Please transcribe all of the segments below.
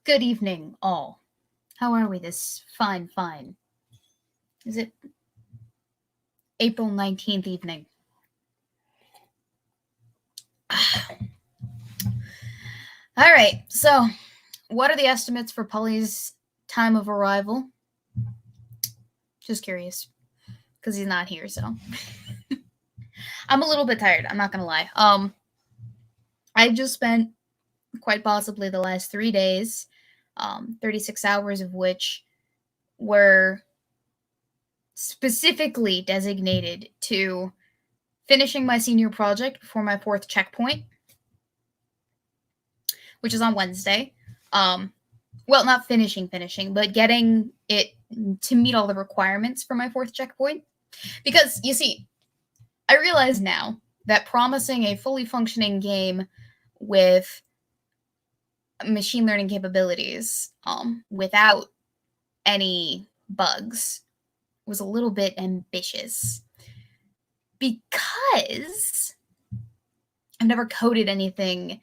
Good evening, all. How are we this fine? Is it April 19th evening? All right, so what are the estimates for Polly's time of arrival? Just curious, because he's not here, so. I'm a little bit tired, I'm not gonna lie. I just spent quite possibly the last 3 days, 36 hours of which were specifically designated to finishing my senior project before my 4th checkpoint, which is on Wednesday. Well, not finishing, but getting it to meet all the requirements for my 4th checkpoint. Because, you see, I realize now that promising a fully functioning game with machine learning capabilities without any bugs was a little bit ambitious. Because I've never coded anything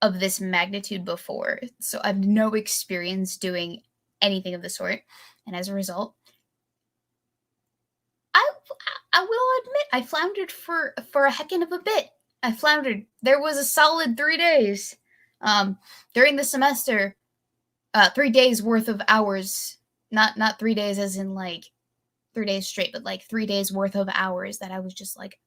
of this magnitude before, so I have no experience doing anything of the sort, and as a result, I will admit I floundered for a heckin' of a bit. I floundered. There was a solid 3 days during the semester, 3 days worth of hours, not 3 days as in like 3 days straight, but like 3 days worth of hours that I was just like,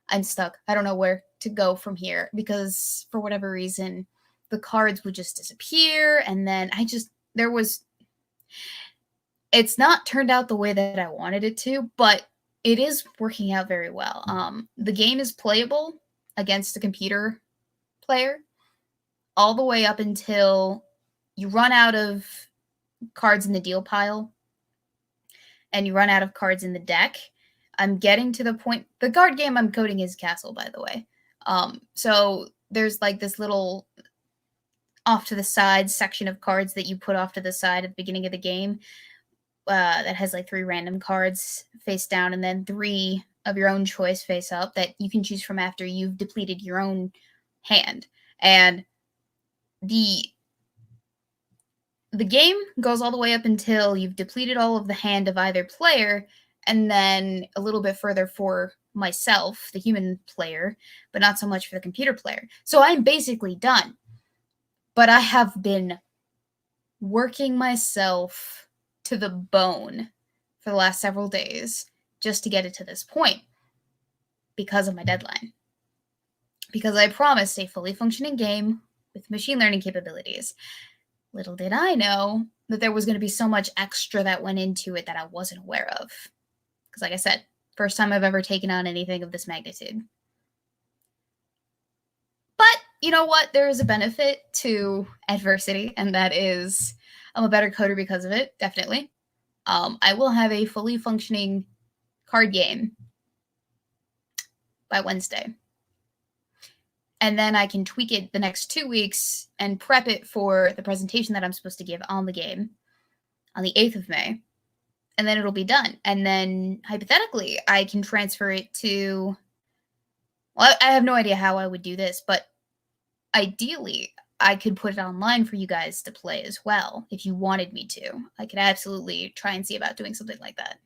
I'm stuck. I don't know where to go from here because for whatever reason, the cards would just disappear. And then it's not turned out the way that I wanted it to, but it is working out very well. The game is playable against a computer player all the way up until you run out of cards in the deal pile and you run out of cards in the deck. I'm getting to the point. The card game I'm coding is Castle, by the way. So there's like this little off to the side section of cards that you put off to the side at the beginning of the game that has like 3 random cards face down and then 3 of your own choice face up that you can choose from after you've depleted your own hand. And the game goes all the way up until you've depleted all of the hand of either player, and then a little bit further for myself, the human player, but not so much for the computer player. So I'm basically done. But I have been working myself to the bone for the last several days just to get it to this point because of my deadline. Because I promised a fully functioning game with machine learning capabilities. Little did I know that there was going to be so much extra that went into it that I wasn't aware of. Because like I said, first time I've ever taken on anything of this magnitude. But you know what? There is a benefit to adversity, and that is I'm a better coder because of it, definitely. I will have a fully functioning card game by Wednesday. And then I can tweak it the next 2 weeks and prep it for the presentation that I'm supposed to give on the game on the 8th of May. And then it'll be done. And then, hypothetically, I can transfer it to... Well, I have no idea how I would do this, but ideally, I could put it online for you guys to play as well, if you wanted me to. I could absolutely try and see about doing something like that,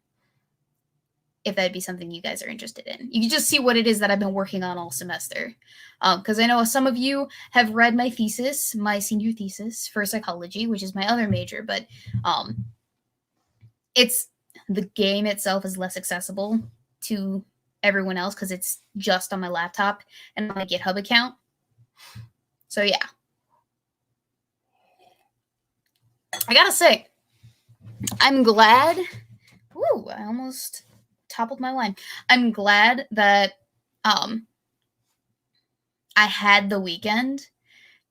if that'd be something you guys are interested in. You can just see what it is that I've been working on all semester. Because I know some of you have read my thesis, my senior thesis for psychology, which is my other major, but the game itself is less accessible to everyone else because it's just on my laptop and my GitHub account. So yeah. I gotta say, I'm glad. Ooh, I almost toppled my wine. I'm glad that I had the weekend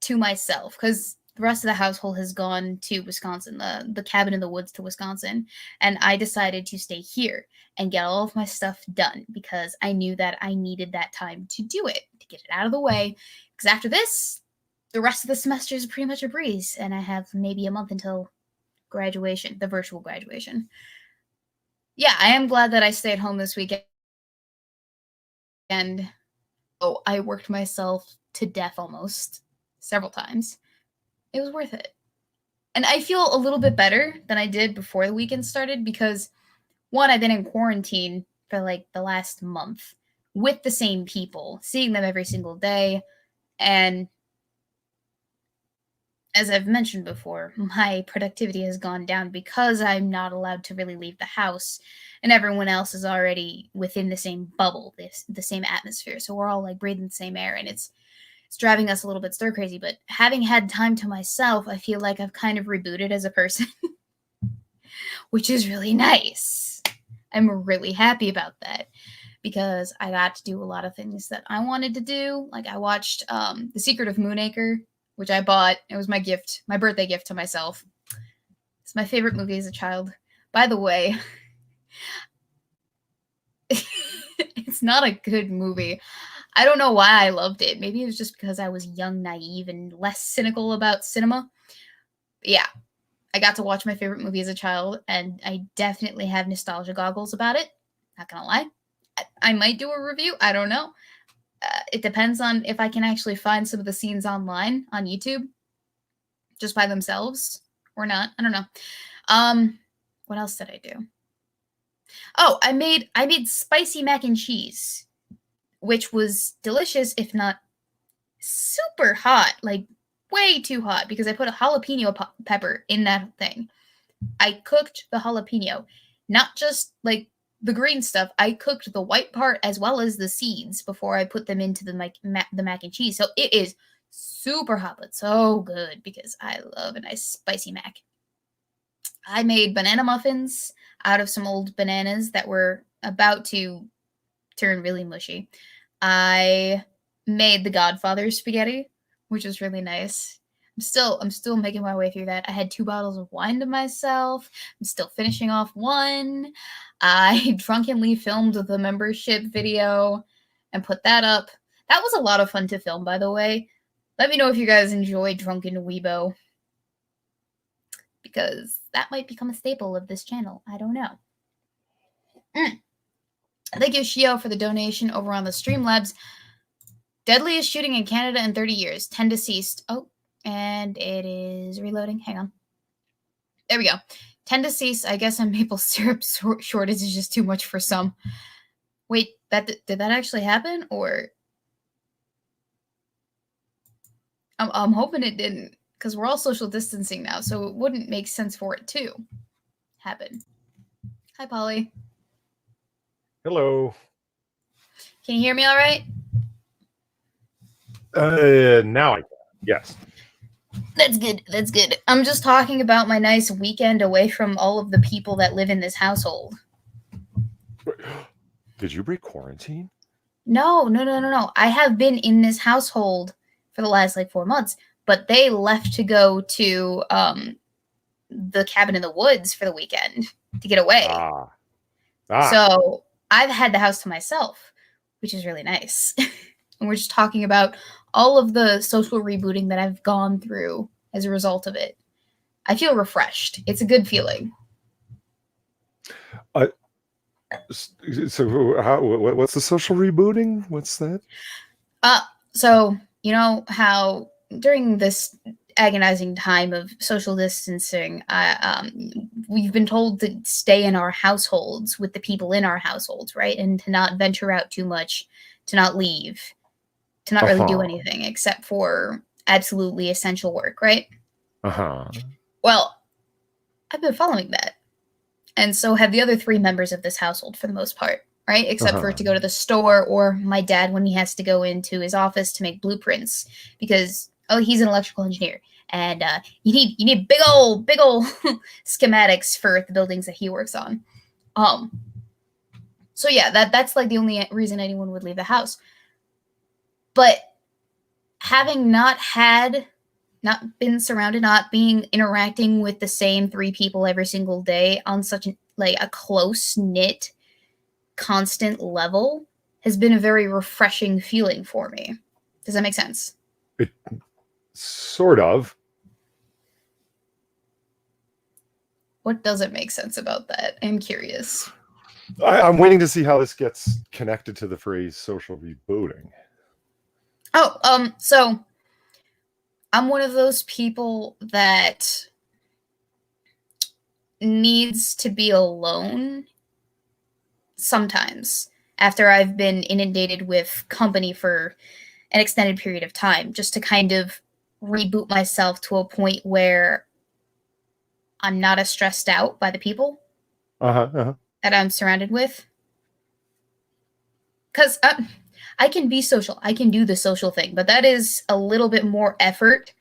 to myself because the rest of the household has gone to Wisconsin, the cabin in the woods to Wisconsin, and I decided to stay here and get all of my stuff done because I knew that I needed that time to do it, to get it out of the way, because after this, the rest of the semester is pretty much a breeze, and I have maybe a month until graduation, the virtual graduation. Yeah, I am glad that I stayed home this weekend. And I worked myself to death almost several times. It was worth it. And I feel a little bit better than I did before the weekend started because, one, I've been in quarantine for like the last month with the same people, seeing them every single day. And as I've mentioned before, my productivity has gone down because I'm not allowed to really leave the house, and everyone else is already within the same bubble, the same atmosphere. So we're all like breathing the same air, and it's driving us a little bit stir crazy. But having had time to myself, I feel like I've kind of rebooted as a person, which is really nice. I'm really happy about that because I got to do a lot of things that I wanted to do. Like I watched The Secret of Moonacre, which I bought. It was my gift, my birthday gift to myself. It's my favorite movie as a child. By the way, it's not a good movie. I don't know why I loved it. Maybe it was just because I was young, naive, and less cynical about cinema. But yeah, I got to watch my favorite movie as a child, and I definitely have nostalgia goggles about it. Not gonna lie. I might do a review. I don't know. It depends on if I can actually find some of the scenes online on YouTube just by themselves or not. I don't know. What else did I do? Oh, I made spicy mac and cheese, which was delicious, if not super hot, like way too hot, because I put a jalapeno pepper in that thing. I cooked the jalapeno, not just like the green stuff. I cooked the white part as well as the seeds before I put them into the mac and cheese. So it is super hot, but so good because I love a nice spicy mac. I made banana muffins out of some old bananas that were about to turn really mushy. I made the Godfather spaghetti, which was really nice. I'm still making my way through that. I had 2 bottles of wine to myself. I'm still finishing off one. I drunkenly filmed the membership video and put that up. That was a lot of fun to film, by the way. Let me know if you guys enjoyed Drunken Weebo, because that might become a staple of this channel. I don't know. Thank you, Shio, for the donation over on the Streamlabs. Deadliest shooting in Canada in 30 years. 10 deceased. Oh, and it is reloading. Hang on. There we go. 10 deceased. I guess a maple syrup shortage is just too much for some. Wait, did that actually happen? Or I'm hoping it didn't, because we're all social distancing now, so it wouldn't make sense for it to happen. Hi, Polly. Hello. Can you hear me all right? Now I can. Yes. That's good. That's good. I'm just talking about my nice weekend away from all of the people that live in this household. Did you break quarantine? No. I have been in this household for the last like 4 months, but they left to go to the cabin in the woods for the weekend to get away. So I've had the house to myself, which is really nice. And we're just talking about all of the social rebooting that I've gone through as a result of it. I feel refreshed. It's a good feeling. So what's the social rebooting? What's that? So you know how during this agonizing time of social distancing, we've been told to stay in our households with the people in our households, right? And to not venture out too much, to not leave, to not really do anything except for absolutely essential work, right? Well, I've been following that. And so have the other 3 members of this household for the most part, right? Except for to go to the store, or my dad when he has to go into his office to make blueprints because, oh, he's an electrical engineer. And you need big old schematics for the buildings that he works on. So yeah, that's like the only reason anyone would leave the house. But having not been surrounded, not being interacting with the same 3 people every single day on such a close-knit, constant level has been a very refreshing feeling for me. Does that make sense? It sort of. What doesn't make sense about that? I'm curious. I'm waiting to see how this gets connected to the phrase social rebooting. So I'm one of those people that needs to be alone sometimes after I've been inundated with company for an extended period of time, just to kind of reboot myself to a point where I'm not as stressed out by the people that I'm surrounded with. Because I can be social. I can do the social thing, but that is a little bit more effort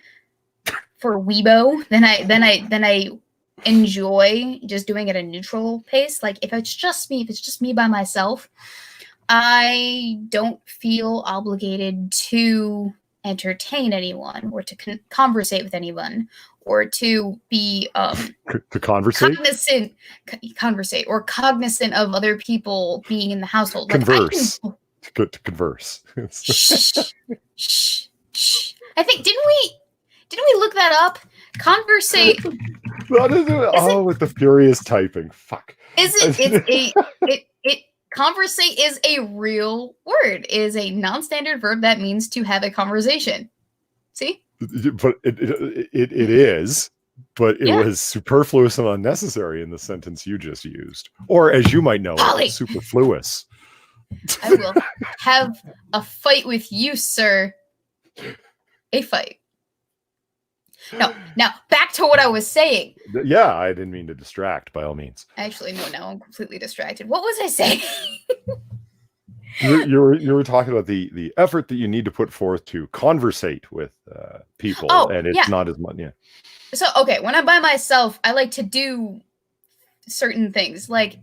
for Weebo than I enjoy just doing at a neutral pace. Like if it's just me by myself, I don't feel obligated to entertain anyone or to conversate with anyone or to be to conversate, cognizant of other people being in the household. Converse. Like, to converse. Shh, shh, shh. I think didn't we look that up? Conversate. With the furious typing. Fuck. Conversate is a real word. It is a non-standard verb that means to have a conversation. See? But it is, but it was superfluous and unnecessary in the sentence you just used. Or as you might know, superfluous. I will have a fight with you, sir. A fight. No, now back to what I was saying. Yeah, I didn't mean to distract, by all means. Actually, no, now I'm completely distracted. What was I saying? you were talking about the effort that you need to put forth to conversate with people, and it's not as much. Yeah. So, okay, when I'm by myself, I like to do certain things. Like,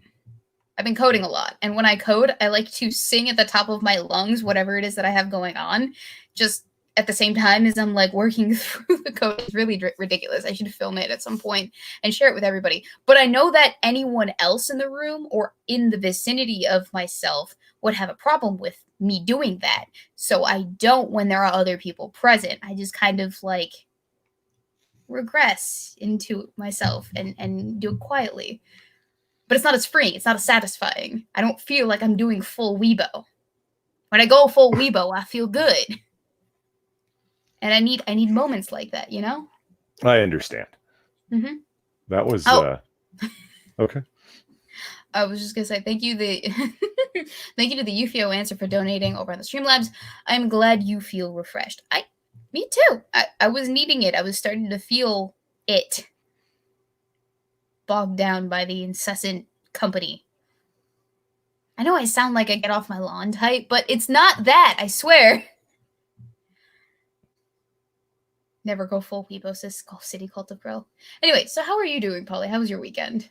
I've been coding a lot, and when I code, I like to sing at the top of my lungs whatever it is that I have going on, just at the same time as I'm like working through the code. It's really ridiculous. I should film it at some point and share it with everybody. But I know that anyone else in the room or in the vicinity of myself would have a problem with me doing that. So I don't when there are other people present. I just kind of like regress into myself and do it quietly. But it's not as freeing. It's not as satisfying. I don't feel like I'm doing full Weebo. When I go full Weebo, I feel good. And I need moments like that, you know? I understand. Mm-hmm. That was okay. I was just gonna say thank you thank you to the UFO answer for donating over on the Streamlabs. I'm glad you feel refreshed. Me too. I was needing it. I was starting to feel it bogged down by the incessant company. I know I sound like I get off my lawn type, but it's not that, I swear. Never go full Weebo, says City Cult of Grill. Anyway, so how are you doing, Polly? How was your weekend?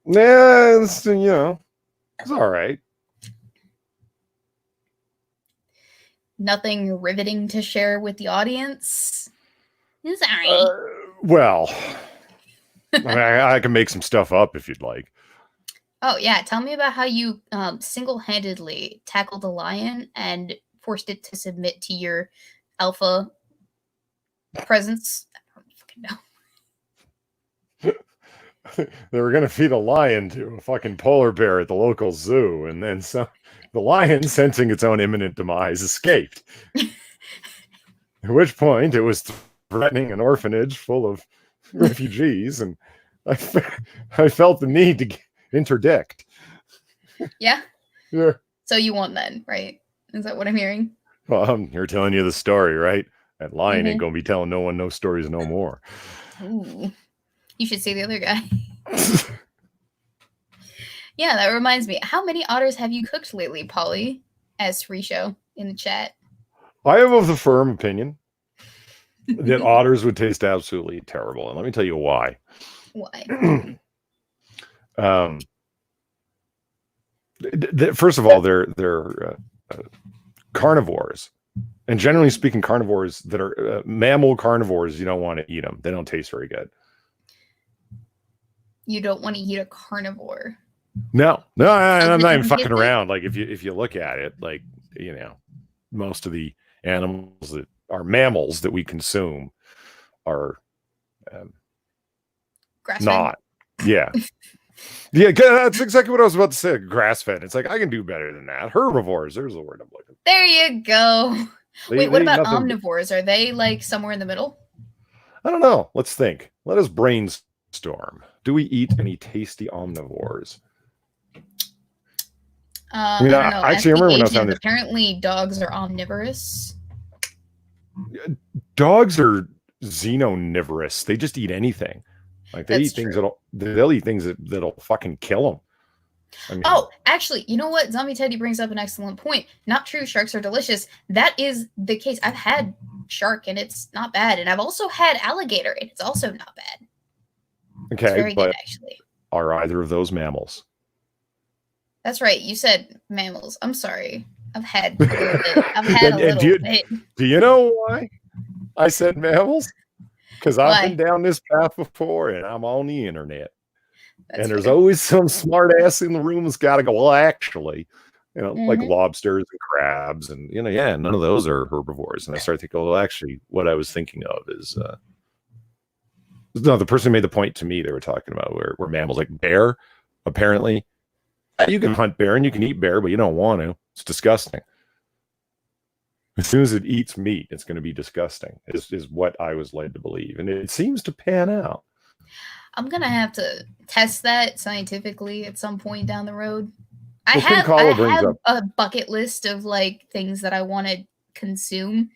Yeah, it's all right. Nothing riveting to share with the audience? It's all right. Well, I mean, I can make some stuff up if you'd like. Oh, yeah. Tell me about how you single-handedly tackled a lion and forced it to submit to your alpha presence. I don't fucking know. They were going to feed a lion to a fucking polar bear at the local zoo, and then the lion, sensing its own imminent demise, escaped. At which point, it was threatening an orphanage full of refugees, and I felt the need to interdict. Yeah? Yeah. So you won then, right? Is that what I'm hearing? Well, you're telling you the story, right? That lion ain't gonna be telling no one no stories no more. Ooh. You should see the other guy. Yeah, that reminds me. How many otters have you cooked lately, Polly? As Risho in the chat. I am of the firm opinion that otters would taste absolutely terrible, and let me tell you why. Why? First of all, they're carnivores. And generally speaking, carnivores that are mammal carnivores, you don't want to eat them. They don't taste very good. You don't want to eat a carnivore? No, I'm not even fucking around. Like if you look at it, like, most of the animals that are mammals that we consume are not. Yeah. Yeah, that's exactly what I was about to say. Grass-fed. It's like, I can do better than that. Herbivores. There's the word I'm looking for. There you go. Wait, what about omnivores? Are they like somewhere in the middle? I don't know. Let's think. Let us brainstorm Storm. Do we eat any tasty omnivores? I don't know. Actually, I remember when I was on this. Apparently, dogs are omnivorous. Dogs are xenonivorous. They just eat anything. Like they'll eat things that'll fucking kill them. I mean, oh, actually, you know what? Zombie Teddy brings up an excellent point. Not true. Sharks are delicious. That is the case. I've had shark and it's not bad, and I've also had alligator and it's also not bad. Okay, it's very good, actually. Are either of those mammals? That's right. You said mammals. I'm sorry. I've had a little bit. I've had a little bit. Do you know why I said mammals? Because I've been down this path before, and I'm on the internet. That's and there's always some smart ass in the room that's got to go, well, actually, like lobsters and crabs, and none of those are herbivores. And I started thinking, well, actually, what I was thinking of is, no, the person who made the point to me, they were talking about where mammals, like bear, apparently, you can hunt bear and you can eat bear, but you don't want to. It's disgusting. As soon as it eats meat, it's going to be disgusting, is what I was led to believe. And it seems to pan out. I'm going to have to test that scientifically at some point down the road. I have a bucket list of like things that I want to consume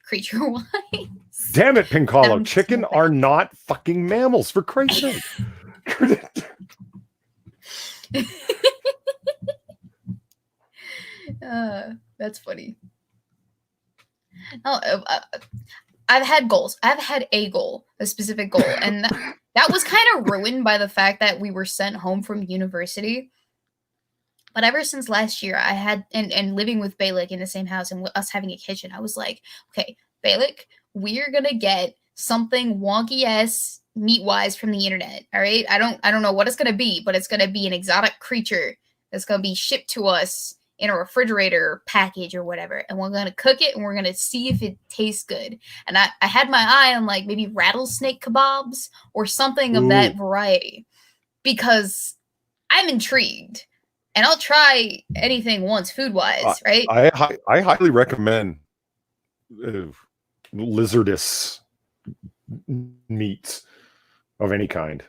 creature-wise. Damn it, Pincalo. Chicken are not fucking mammals, for Christ's sake. That's funny. Oh, I've had goals. I've had a goal, a specific goal, and that was kind of ruined by the fact that we were sent home from university. But ever since last year, I had, and living with Balik in the same house and us having a kitchen, I was like, okay, Balik, we're gonna get something wonky-ass meat-wise from the internet, all right? I don't know what it's gonna be, but it's gonna be an exotic creature that's gonna be shipped to us in a refrigerator package or whatever, and we're gonna cook it and we're gonna see if it tastes good. And I had my eye on like maybe rattlesnake kebabs or something of that variety, because I'm intrigued and I'll try anything once food-wise, right? I highly recommend lizardous meats of any kind.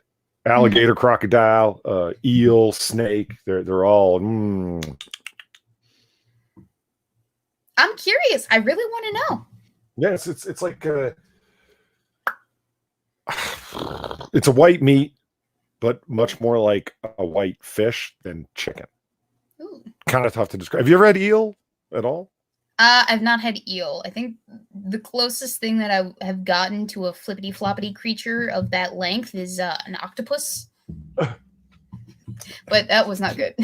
Alligator, crocodile, eel, snake, they're all I'm curious. I really want to know. Yes, it's like it's a white meat, but much more like a white fish than chicken. Ooh. Kind of tough to describe. Have you ever had eel at all? I've not had eel. I think the closest thing that I have gotten to a flippity floppity creature of that length is an octopus. But that was not good.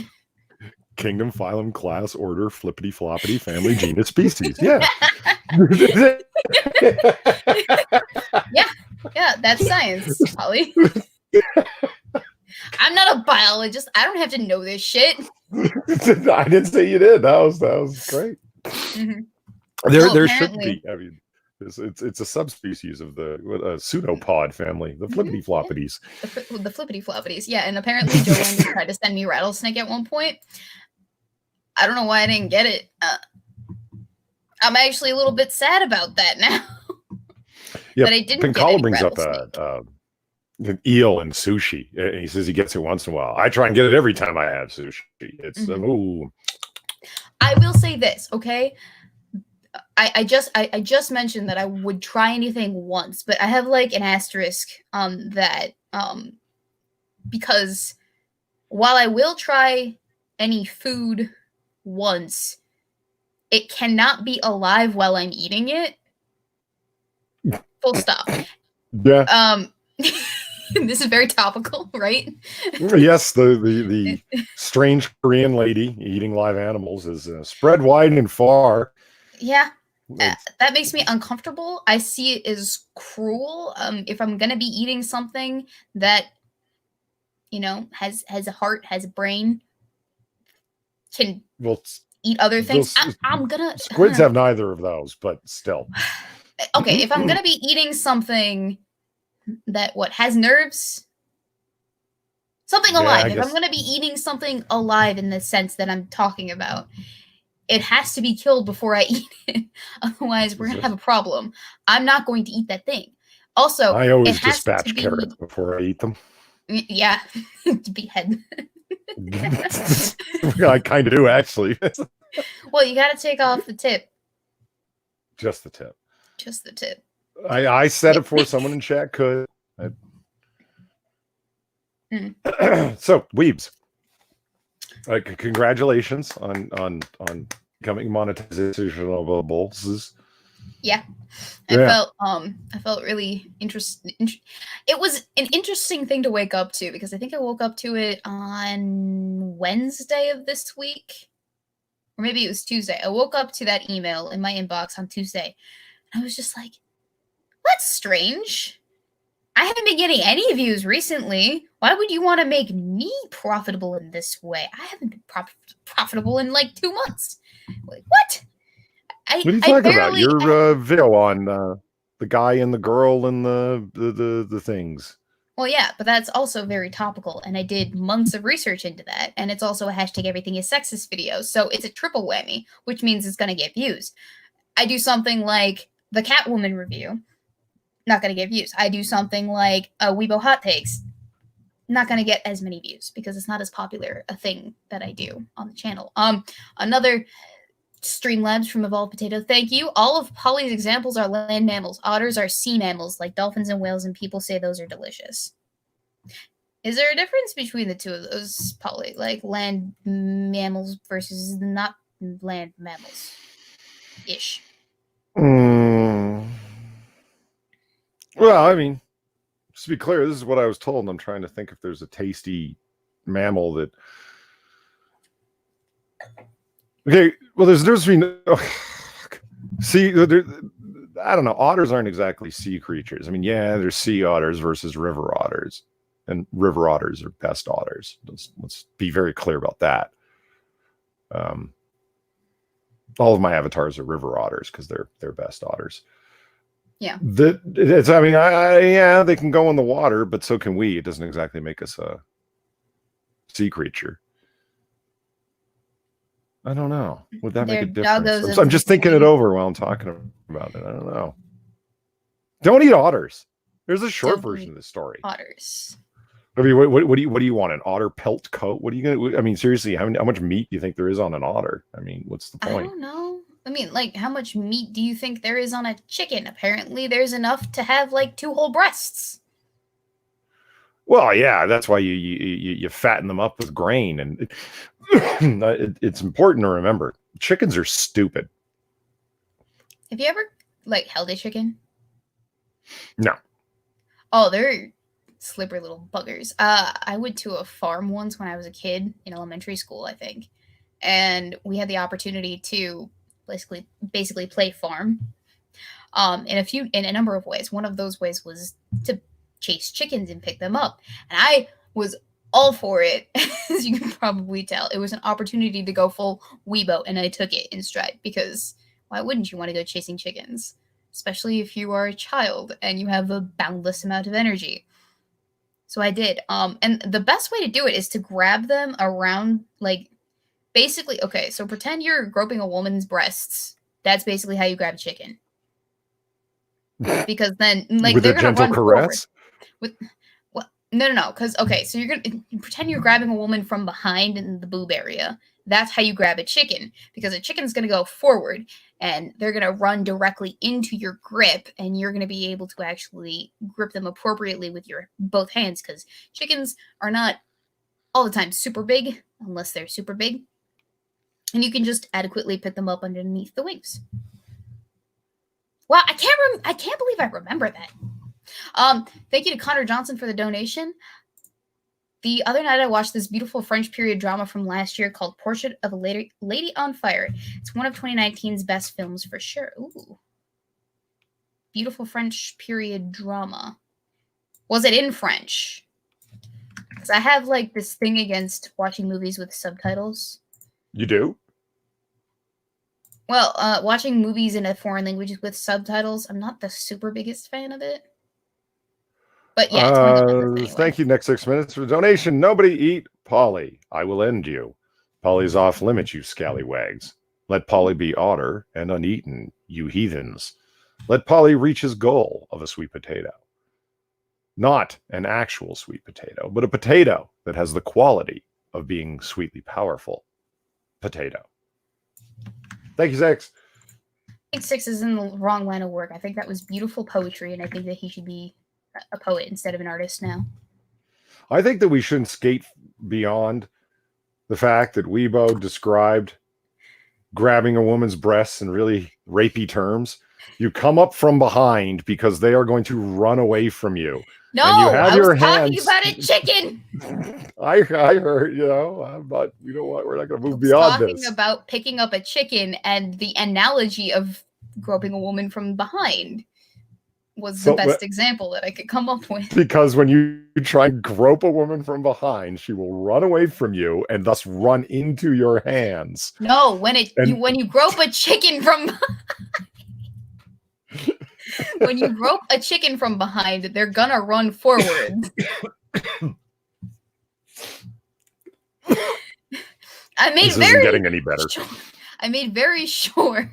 Kingdom, phylum, class, order, flippity floppity, family, genus, species. Yeah. yeah, that's science, Polly. I'm not a biologist. I don't have to know this shit. I didn't say you did. That was great. Mm-hmm. There should be. I mean, it's a subspecies of the pseudopod family, the flippity floppities. Yeah. The flippity floppities, yeah. And apparently, Joanne tried to send me rattlesnake at one point. I don't know why I didn't get it. I'm actually a little bit sad about that now. Yeah, that I didn't. Pincalo brings up an eel and sushi. And he says he gets it once in a while. I try and get it every time I have sushi. It's ooh. I will say this, okay? I just mentioned that I would try anything once, but I have like an asterisk on that because while I will try any food once, it cannot be alive while I'm eating it. Full stop. Yeah. This is very topical, right? Yes, the strange Korean lady eating live animals is spread wide and far. Yeah, that makes me uncomfortable. I see it as cruel. If I'm gonna be eating something that, has a heart, has a brain, can eat other things, I'm gonna. Squids have neither of those, but still. Okay, if I'm gonna be eating something that has nerves, something alive. If I'm going to be eating something alive in the sense that I'm talking about, it has to be killed before I eat it. Otherwise, we're going to have a problem. I'm not going to eat that thing. Also, I it always has to dispatch be carrots before I eat them. yeah, to behead. I kind of do, actually. Well, you got to take off the tip. Just the tip. Just the tip. I said it before someone in chat could. So, Weebs, congratulations on becoming monetizable. Yeah. I felt really interested. It was an interesting thing to wake up to because I think I woke up to it on Wednesday of this week, or maybe it was Tuesday. I woke up to that email in my inbox on Tuesday, and I was just like, "That's strange. I haven't been getting any views recently. Why would you want to make me profitable in this way? I haven't been profitable in like 2 months. Like, what? What are you talking about? Your video on the guy and the girl and the things. Well, yeah, but that's also very topical, and I did months of research into that, and it's also a hashtag everything is sexist video, so it's a triple whammy, which means it's going to get views. I do something like the Catwoman review, not going to get views. I do something like a Weebo hot takes, not going to get as many views because it's not as popular a thing that I do on the channel. Another Streamlabs from Evolved Potato, thank you. All of Polly's examples are land mammals. Otters are sea mammals, like dolphins and whales, and people say those are delicious. Is there a difference between the two of those, Polly? Like land mammals versus not land mammals? Ish. Well, I mean, just to be clear, this is what I was told. I'm trying to think if there's a tasty mammal that... Okay, well, there's between... See, I don't know. Otters aren't exactly sea creatures. I mean, yeah, there's sea otters versus river otters. And river otters are best otters. Let's be very clear about that. All of my avatars are river otters because they're best otters. Yeah. Yeah, they can go in the water, but so can we. It doesn't exactly make us a sea creature. I don't know. Would that make a difference? I'm just thinking it over while I'm talking about it. I don't know. Don't eat otters. There's a short version of the story. Otters. I mean, what do you want? An otter pelt coat? What are you gonna? I mean, seriously, how much meat do you think there is on an otter? I mean, what's the point? I don't know. I mean, like, how much meat do you think there is on a chicken? Apparently, there's enough to have like 2 whole breasts. Well, yeah, that's why you fatten them up with grain, and it's important to remember chickens are stupid. Have you ever like held a chicken? No. Oh, they're slippery little buggers. I went to a farm once when I was a kid in elementary school, I think, and we had the opportunity to basically play farm. In a number of ways. One of those ways was to chase chickens and pick them up, and I was all for it. As you can probably tell, it was an opportunity to go full Weebo, and I took it in stride because why wouldn't you want to go chasing chickens, especially if you are a child and you have a boundless amount of energy? So I did. And the best way to do it is to grab them around, like, basically, okay, so pretend you're groping a woman's breasts. That's basically how you grab a chicken. Because then, like, with they're a going to run caress? Forward. No. Because, okay, so you're going to pretend you're grabbing a woman from behind in the boob area. That's how you grab a chicken. Because a chicken's going to go forward, and they're going to run directly into your grip, and you're going to be able to actually grip them appropriately with your both hands, because chickens are not all the time super big, unless they're super big. And you can just adequately pick them up underneath the wings. Wow, I can't believe I remember that. Thank you to Connor Johnson for the donation. The other night I watched this beautiful French period drama from last year called Portrait of a Lady on Fire. It's one of 2019's best films for sure. Ooh. Beautiful French period drama. Was it in French? Because I have like this thing against watching movies with subtitles. You do? Well, watching movies in a foreign language with subtitles, I'm not the super biggest fan of it. But yeah, it's one of the ones anyway. Thank you, next 6 minutes for the donation. Nobody eat Polly. I will end you. Polly's off limits, you scallywags. Let Polly be otter and uneaten, you heathens. Let Polly reach his goal of a sweet potato. Not an actual sweet potato, but a potato that has the quality of being sweetly powerful. Potato. Thank you, Six. I think Six is in the wrong line of work. I think that was beautiful poetry, and I think that he should be a poet instead of an artist now. I think that we shouldn't skate beyond the fact that Weebo described grabbing a woman's breasts in really rapey terms. You come up from behind because they are going to run away from you. No, and you have I your was talking hands... about a chicken. I heard, but you know what? We're not going to move beyond this. Talking about picking up a chicken, and the analogy of groping a woman from behind was the best example that I could come up with. Because when you try and grope a woman from behind, she will run away from you and thus run into your hands. No, when you grope a chicken from when you grope a chicken from behind, they're gonna run forward. This isn't getting any better. I made very sure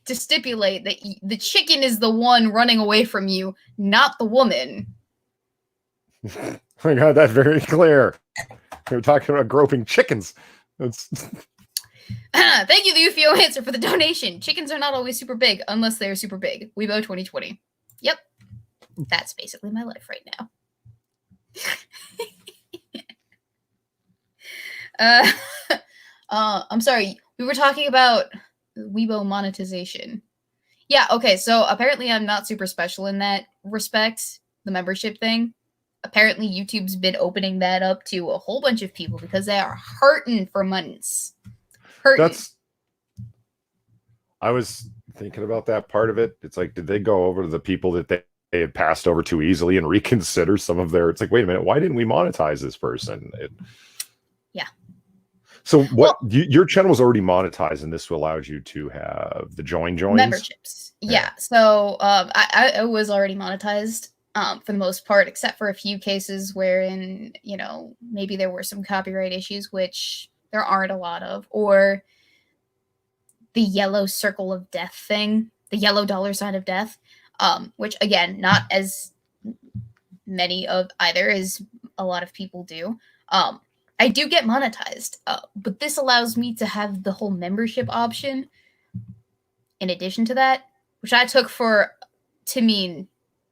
to stipulate that the chicken is the one running away from you, not the woman. I got that very clear. We were talking about groping chickens. Thank you, the UFO answer, for the donation. Chickens are not always super big unless they're super big. Weebo 2020. Yep. That's basically my life right now. I'm sorry. We were talking about Weebo monetization. Yeah, okay, so apparently I'm not super special in that respect, the membership thing. Apparently YouTube's been opening that up to a whole bunch of people because they are hurting for months. I was thinking about that part of it. It's like, did they go over to the people that they had passed over too easily and reconsider some of their... It's like, wait a minute, why didn't we monetize this person? Yeah. So your channel was already monetized, and this allows you to have the joins? Memberships. Yeah. So I was already monetized for the most part, except for a few cases wherein, maybe there were some copyright issues, which there aren't a lot of, or the yellow circle of death thing, the yellow $ of death, which again, not as many of either as a lot of people do. I do get monetized, but this allows me to have the whole membership option in addition to that, which I took to mean,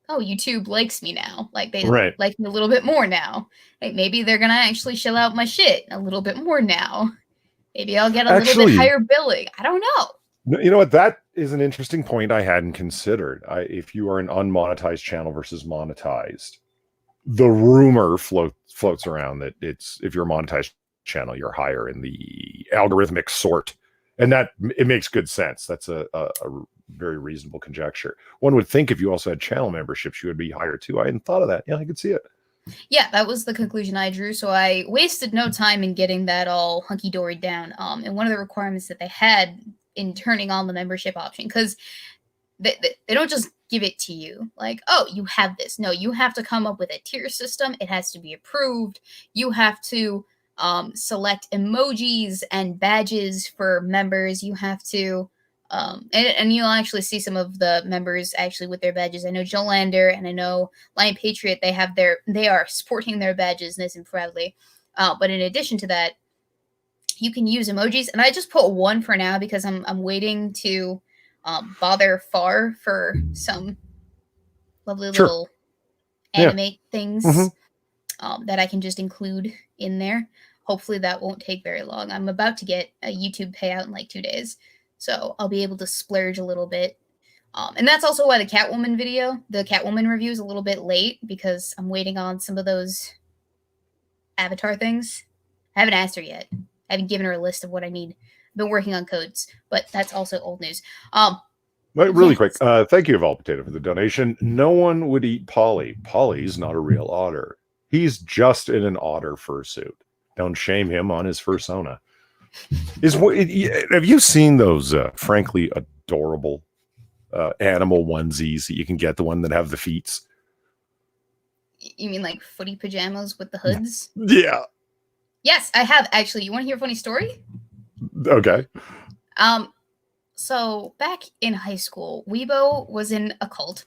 oh, YouTube likes me now. Like, they like me a little bit more now. Like, maybe they're going to actually shell out my shit a little bit more now. Maybe I'll get a little bit higher billing. I don't know. You know what? That is an interesting point I hadn't considered. If you are an unmonetized channel versus monetized, the rumor floats around that if you're a monetized channel, you're higher in the algorithmic sort, and that it makes good sense. That's a very reasonable conjecture. One would think if you also had channel memberships, you would be higher too. I hadn't thought of that. Yeah, I could see it. Yeah, that was the conclusion I drew. So I wasted no time in getting that all hunky-dory down. And one of the requirements that they had in turning on the membership option, because they don't just give it to you like, oh, you have this. No, you have to come up with a tier system. It has to be approved. You have to select emojis and badges for members. You have to and you'll actually see some of the members actually with their badges. I know Jolander and I know Lion Patriot, they are sporting their badges nice and proudly. But in addition to that, you can use emojis, and I just put one for now because I'm waiting to bother Far for some lovely little animate things that I can just include in there. Hopefully that won't take very long. I'm about to get a YouTube payout in like 2 days, so I'll be able to splurge a little bit. And that's also why the Catwoman review is a little bit late, because I'm waiting on some of those avatar things. I haven't asked her yet. I haven't given her a list of what I need. I've been working on codes, but that's also old news. Really quick, thank you, Evolve Potato, for the donation. No one would eat Polly. Polly's not a real otter. He's just in an otter fursuit. Don't shame him on his fursona. Have you seen those frankly adorable animal onesies that you can get, the one that have the feet? You mean like footy pajamas with the hoods? Yeah. Yes, I have, actually. You want to hear a funny story? Okay. So back in high school, Weebo was in a cult.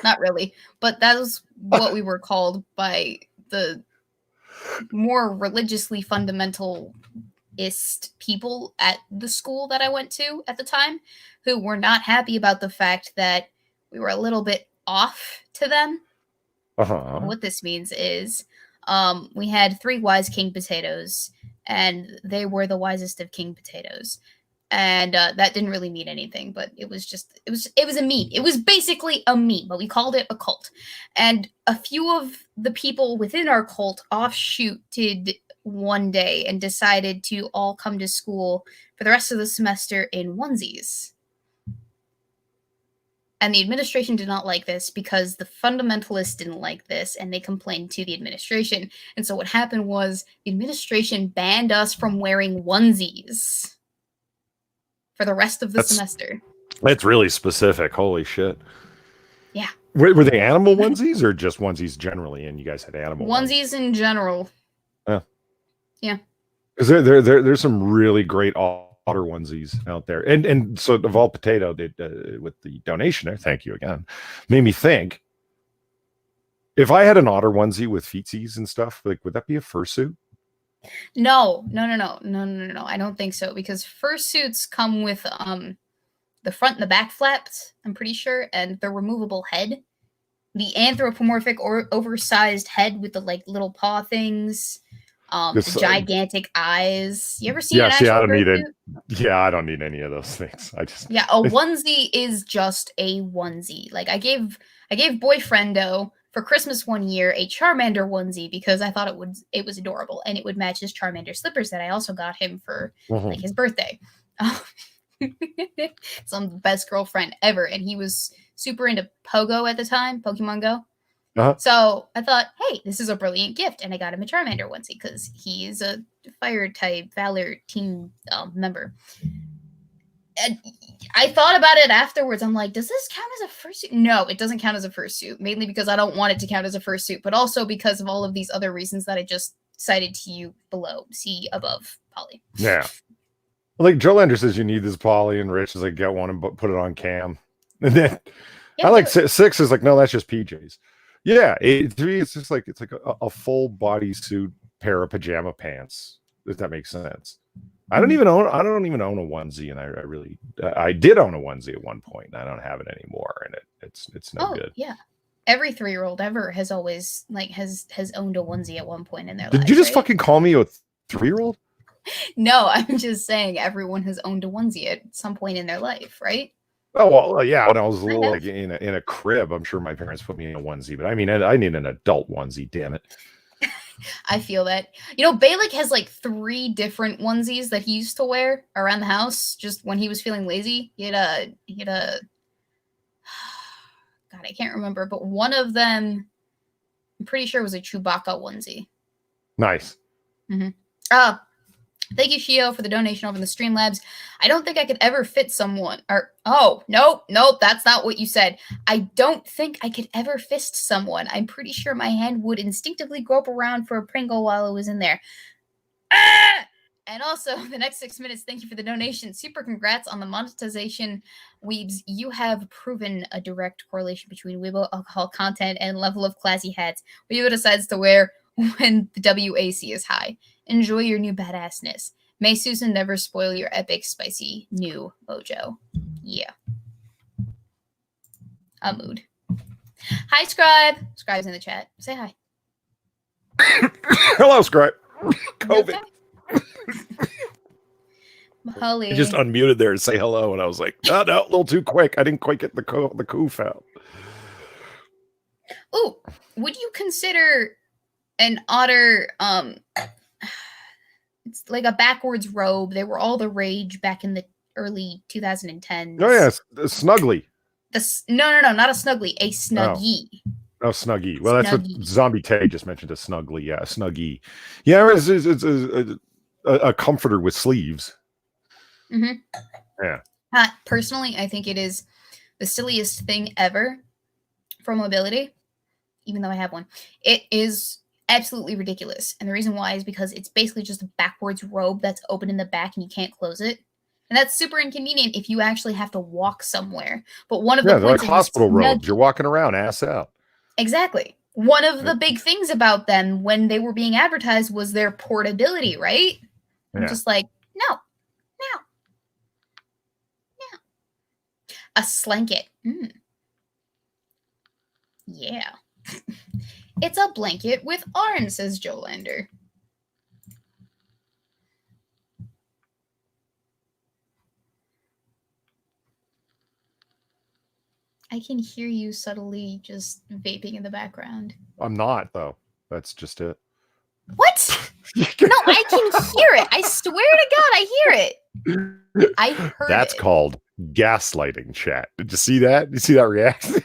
Not really, but that was what we were called by the more religiously fundamentalist people at the school that I went to at the time, who were not happy about the fact that we were a little bit off to them. Uh-huh. What this means is we had 3 wise king potatoes, and they were the wisest of king potatoes. And that didn't really mean anything, but it was a meme. It was basically a meme, but we called it a cult. And a few of the people within our cult offshooted one day and decided to all come to school for the rest of the semester in onesies. And the administration did not like this because the fundamentalists didn't like this, and they complained to the administration. And so what happened was the administration banned us from wearing onesies for the rest of the semester. That's really specific. Holy shit. Yeah. Were they animal onesies or just onesies generally? And you guys had animal onesies in general. Yeah. Because there's some really great otter onesies out there. And so the Vol Potato did with the donation there, thank you again, made me think, if I had an otter onesie with feetsies and stuff, like, would that be a fursuit? No. I don't think so, because fursuits come with the front and the back flaps, I'm pretty sure, and the removable head. The anthropomorphic or oversized head with the like little paw things, the gigantic eyes. You ever seen an actual fursuit? I don't need any of those things. A onesie is just a onesie. Like I gave boyfriendo for Christmas one year a Charmander onesie because I thought it was adorable and it would match his Charmander slippers that I also got him for like his birthday. So I'm the best girlfriend ever, and he was super into Pogo at the time, Pokemon Go. So I thought, hey, this is a brilliant gift, and I got him a Charmander onesie because he's a fire type Valor team member. And I thought about it afterwards. I'm like, does this count as a fursuit? No, it doesn't count as a fursuit, mainly because I don't want it to count as a fursuit, but also because of all of these other reasons that I just cited to you below. See above, Polly. Yeah. Like Jolander says, you need this Polly, and Rich is like, get one and put it on cam. And then I like 6 is like, no, that's just PJs. Yeah, 3 it's just like it's like a full bodysuit pair of pajama pants. If that makes sense. I don't even own a onesie, and I did own a onesie at one point, and I don't have it anymore, and it's no good. Yeah. Every 3-year-old ever has always has owned a onesie at one point in their life. Did you just fucking call me a 3-year-old? No, I'm just saying everyone has owned a onesie at some point in their life, right? Oh, well, yeah. When I was little, like in a crib, I'm sure my parents put me in a onesie, but I mean, I need an adult onesie, damn it. I feel that. You know, Balik has like 3 different onesies that he used to wear around the house just when he was feeling lazy. He had a God, I can't remember, but one of them I'm pretty sure was a Chewbacca onesie. Nice. Thank you, Shio, for the donation over the Streamlabs. I don't think I could ever fit someone. Nope, that's not what you said. I don't think I could ever fist someone. I'm pretty sure my hand would instinctively grope around for a Pringle while I was in there. And also, the next 6 minutes, thank you for the donation. Super congrats on the monetization, Weebs. You have proven a direct correlation between Weebo alcohol content and level of classy hats Weebo decides to wear when the WAC is high. Enjoy your new badassness. May Susan never spoil your epic, spicy, new mojo. Yeah. A mood. Hi, Scribe. Scribe's in the chat. Say hi. Hello, Scribe. COVID. Holly. I just unmuted there to say hello, and I was like, no, a little too quick. I didn't quite get the coof out. Ooh, would you consider an otter it's like a backwards robe? They were all the rage back in the early 2010s. Oh yeah, Snuggly. No, not a Snuggly, a Snuggie. Oh, Snuggie. Well, that's what Zombie Tay just mentioned, a Snuggly. Yeah, a Snuggie. Yeah, it's a comforter with sleeves. Yeah. Personally, I think it is the silliest thing ever for mobility, even though I have one. It is absolutely ridiculous. And the reason why is because it's basically just a backwards robe that's open in the back and you can't close it. And that's super inconvenient if you actually have to walk somewhere. But one of Yeah, the they're like points of hospital this robes. You're walking around ass out. exactly. One of the big things about them when they were being advertised was their portability, right? I'm Yeah. just like, no. A slanket. Yeah. It's a blanket with arms, says Jolander. I can hear you subtly just vaping in the background. I'm not, though. That's just it. What? No, I can hear it. I swear to God, I hear it. I heard That's it. called gaslighting, chat. Did you see that? Did you see that reaction?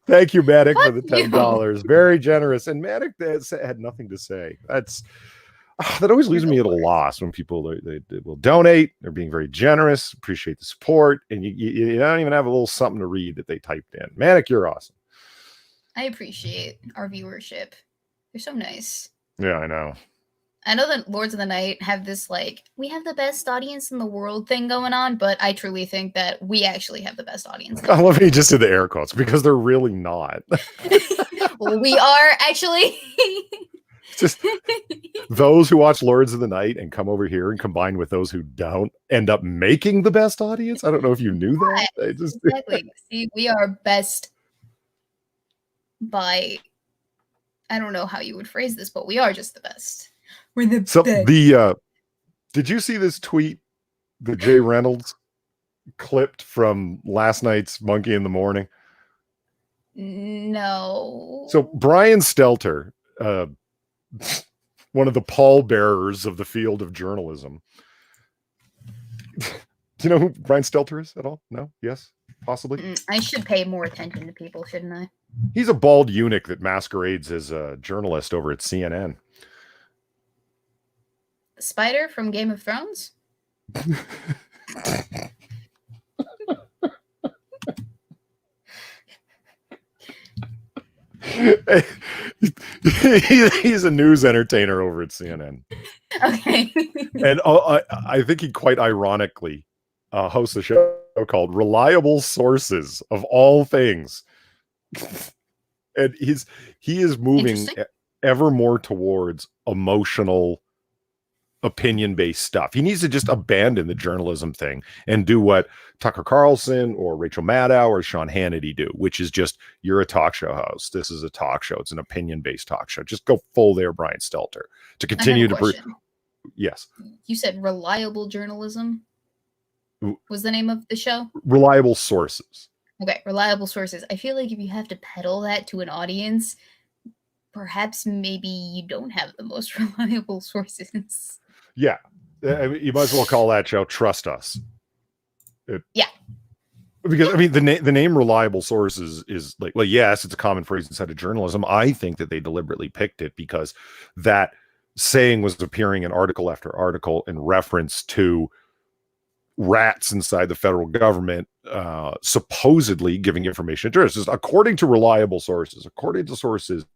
Thank you, Matic, for the $10. Very generous. And Matic had nothing to say. That always leaves me at a loss when people they will donate. They're being very generous. Appreciate the support, and you don't even have a little something to read that they typed in. Matic, you're awesome. I appreciate our viewership. They're so nice. Yeah, I know. I know that Lords of the Night have this, like, we have the best audience in the world thing going on, but I truly think that we actually have the best audience. I love you just did the air quotes because they're really not. We are actually. Just those who watch Lords of the Night and come over here and combine with those who don't end up making the best audience. I don't know if you knew that. Exactly. See, we are best by, I don't know how you would phrase this, but we are just the best. We're the best. Did you see this tweet that Jay Reynolds clipped from last night's Monkey in the Morning? No. So Brian Stelter, one of the pallbearers of the field of journalism. Do you know who Brian Stelter is at all? No? Yes? Possibly? I should pay more attention to people, shouldn't I? He's a bald eunuch that masquerades as a journalist over at CNN. Spider from Game of Thrones? He's a news entertainer over at CNN. Okay. And I think he quite ironically hosts a show called Reliable Sources of all things. And he is moving ever more towards emotional, opinion-based stuff. He needs to just abandon the journalism thing and do what Tucker Carlson or Rachel Maddow or Sean Hannity do, which is just, you're a talk show host. This is a talk show. It's an opinion-based talk show. Just go full there, Brian Stelter, to continue to... Yes. You said reliable journalism was the name of the show? Reliable sources. Okay, reliable sources. I feel like if you have to peddle that to an audience, perhaps maybe you don't have the most reliable sources. Yeah. You might as well call that show Trust Us. Yeah. Because, I mean, the name reliable sources is like, well, yes, it's a common phrase inside of journalism. I think that they deliberately picked it because that saying was appearing in article after article in reference to rats inside the federal government supposedly giving information to journalists, according to reliable sources, according to sources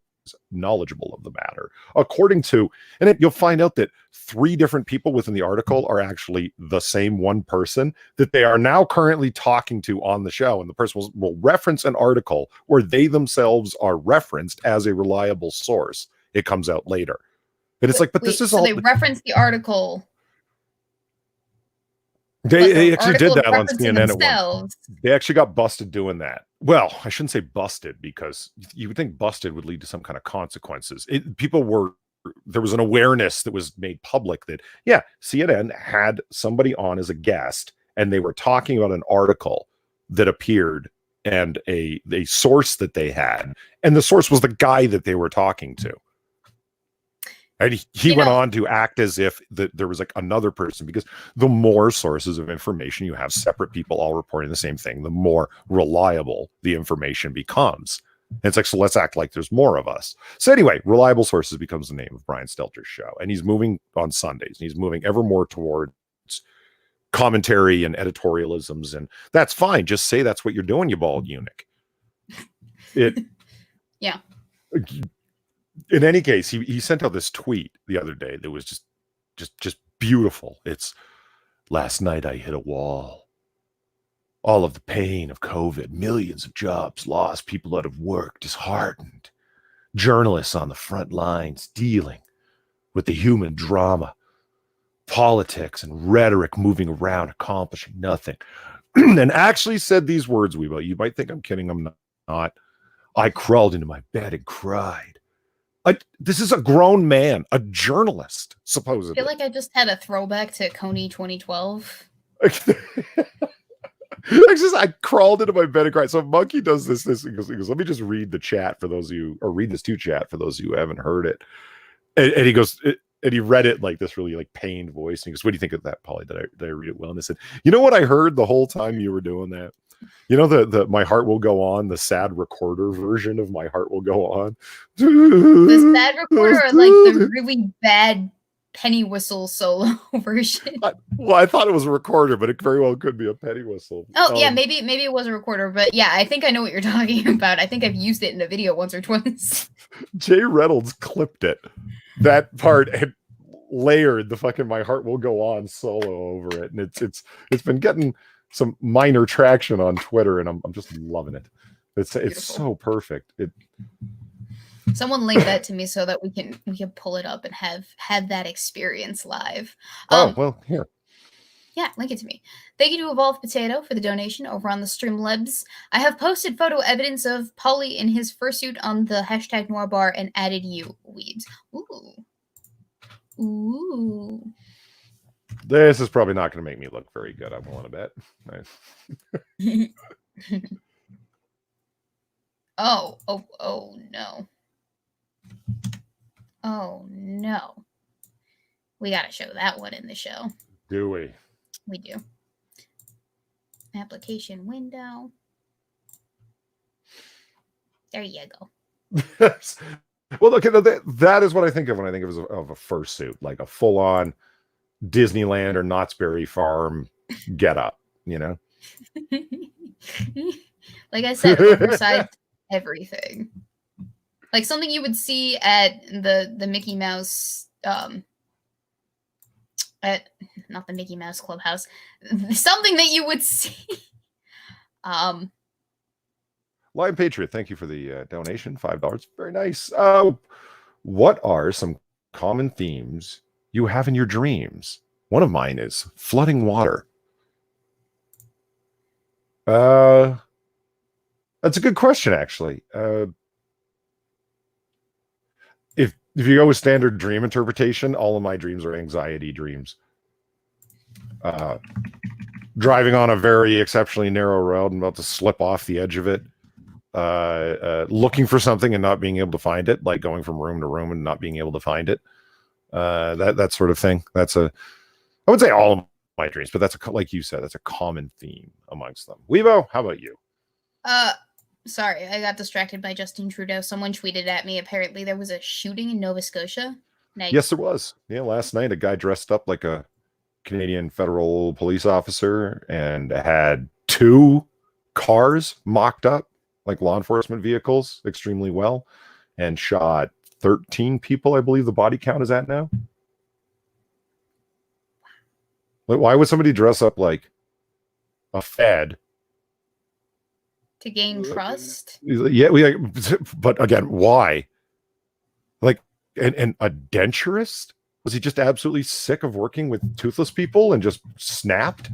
knowledgeable of the matter, according to, and you'll find out that 3 different people within the article are actually the same one person that they are now currently talking to on the show, and the person will reference an article where they themselves are referenced as a reliable source. It comes out later, and it's like, but this is so all they reference the article. They actually did that on CNN themselves. at once. They actually got busted doing that. Well, I shouldn't say busted because you would think busted would lead to some kind of consequences. There was an awareness that was made public that, yeah, CNN had somebody on as a guest and they were talking about an article that appeared and a source that they had. And the source was the guy that they were talking to. And he went on to act as if there was like another person, because the more sources of information you have, separate people all reporting the same thing, the more reliable the information becomes. And it's like, so let's act like there's more of us. So anyway, reliable sources becomes the name of Brian Stelter's show. And he's moving on Sundays. And he's moving ever more towards commentary and editorialisms. And that's fine. Just say that's what you're doing, you bald eunuch. Yeah. In any case, he sent out this tweet the other day that was just beautiful. It's Last night I hit a wall. All of the pain of COVID, millions of jobs lost, people out of work, disheartened, journalists on the front lines dealing with the human drama, politics and rhetoric moving around, accomplishing nothing. And actually said these words, Weebo. You might think I'm kidding, I'm not. I crawled into my bed and cried. This is a grown man, a journalist, supposedly. I feel like I just had a throwback to Coney 2012. I crawled into my bed and cried. So Monkey does this. He goes, let me just read the chat for those of you, or read this to chat for those of you who haven't heard it. And he goes, and he read it like this really like pained voice. And he goes, what do you think of that, Polly? Did I read it well? And I said, you know what I heard the whole time you were doing that? You know, the My Heart Will Go On, the sad recorder version of My Heart Will Go On. The sad recorder or like the really bad penny whistle solo version? I thought it was a recorder, but it very well could be a penny whistle. Oh, yeah, maybe it was a recorder, but yeah, I think I know what you're talking about. I think I've used it in a video once or twice. Jay Reynolds clipped it, that part, and layered the fucking My Heart Will Go On solo over it, and it's been getting some minor traction on Twitter, and I'm just loving it. It's so perfect. Someone link that to me so that we can pull it up and have that experience live. Well, here. Yeah, link it to me. Thank you to Evolved Potato for the donation over on the Streamlabs. I have posted photo evidence of Polly in his fursuit on the hashtag Noirbar and added you, Weebs. Ooh. This is probably not going to make me look very good, I'm willing to bet. Nice. Oh no. Oh no. We gotta show that one in the show. Do we? We do. Application window. There you go. Well, okay, that is what I think of when I think of a fursuit, like a full-on Disneyland or Knott's Berry Farm get up, you know? Like I said, oversized everything. Like something you would see at the Mickey Mouse at not the Mickey Mouse Clubhouse. Something that you would see. Lion Patriot, thank you for the donation, $5. Very nice. What are some common themes you have in your dreams? One of mine is flooding water. That's a good question, actually. If you go with standard dream interpretation, all of my dreams are anxiety dreams. Driving on a very exceptionally narrow road and about to slip off the edge of it. Looking for something and not being able to find it, like going from room to room and not being able to find it. That sort of thing. I would say all of my dreams, but like you said, that's a common theme amongst them. Weebo, how about you? Sorry, I got distracted by Justin Trudeau. Someone tweeted at me. Apparently, there was a shooting in Nova Scotia. Yes, there was. Yeah, last night, a guy dressed up like a Canadian federal police officer and had 2 cars mocked up like law enforcement vehicles extremely well and shot 13 people, I believe the body count is at now. Like, why would somebody dress up like a Fed? To gain trust? Yeah, but again, why? Like, and a denturist? Was he just absolutely sick of working with toothless people and just snapped?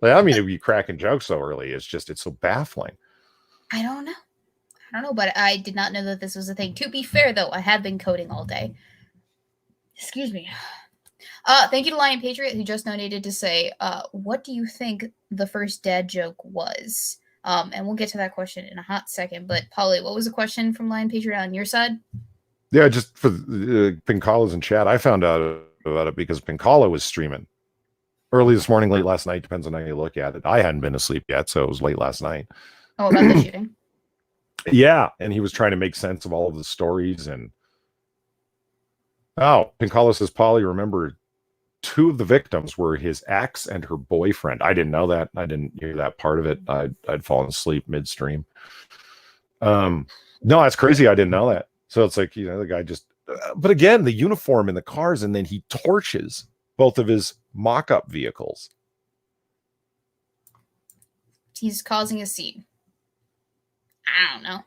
Like, I mean, if you cracking jokes so early, it's so baffling. I don't know, but I did not know that this was a thing. To be fair, though, I have been coding all day. Excuse me. Thank you to Lion Patriot, who just donated to say, what do you think the first dad joke was? And we'll get to that question in a hot second. But, Polly, what was the question from Lion Patriot on your side? Yeah, just for Pinkala's in chat. I found out about it because Pinkala was streaming early this morning, late last night. Depends on how you look at it. I hadn't been asleep yet, so it was late last night. Oh, about the shooting? Yeah, and he was trying to make sense of all of the stories. And Pinkala says, Polly, remember, 2 of the victims were his ex and her boyfriend. I didn't know that. I didn't hear that part of it. I'd fallen asleep midstream. No, that's crazy. I didn't know that. So it's like, the guy just, but again, the uniform in the cars, and then he torches both of his mock-up vehicles. He's causing a scene. I don't know.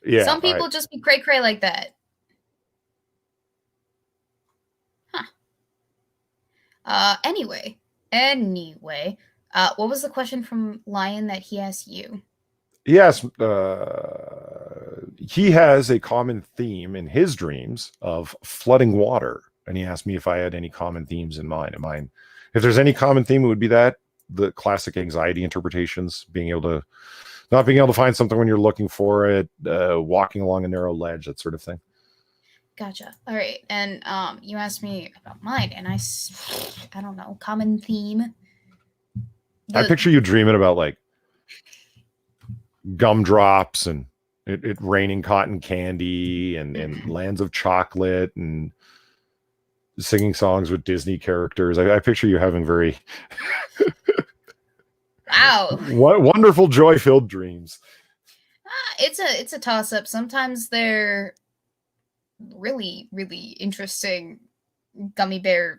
Yeah. Some people just be cray-cray like that. Huh. Anyway. What was the question from Lion that he asked you? Yes, he has a common theme in his dreams of flooding water, and he asked me if I had any common themes in mind. If there's any common theme, it would be that the classic anxiety interpretations, not being able to find something when you're looking for it, walking along a narrow ledge, that sort of thing. Gotcha. All right, and you asked me about mine, and I don't know, common theme. I picture you dreaming about like gumdrops and it raining cotton candy and lands of chocolate and singing songs with Disney characters. I picture you having very wow, wonderful, joy-filled dreams. It's a toss-up. Sometimes they're really, really interesting gummy bear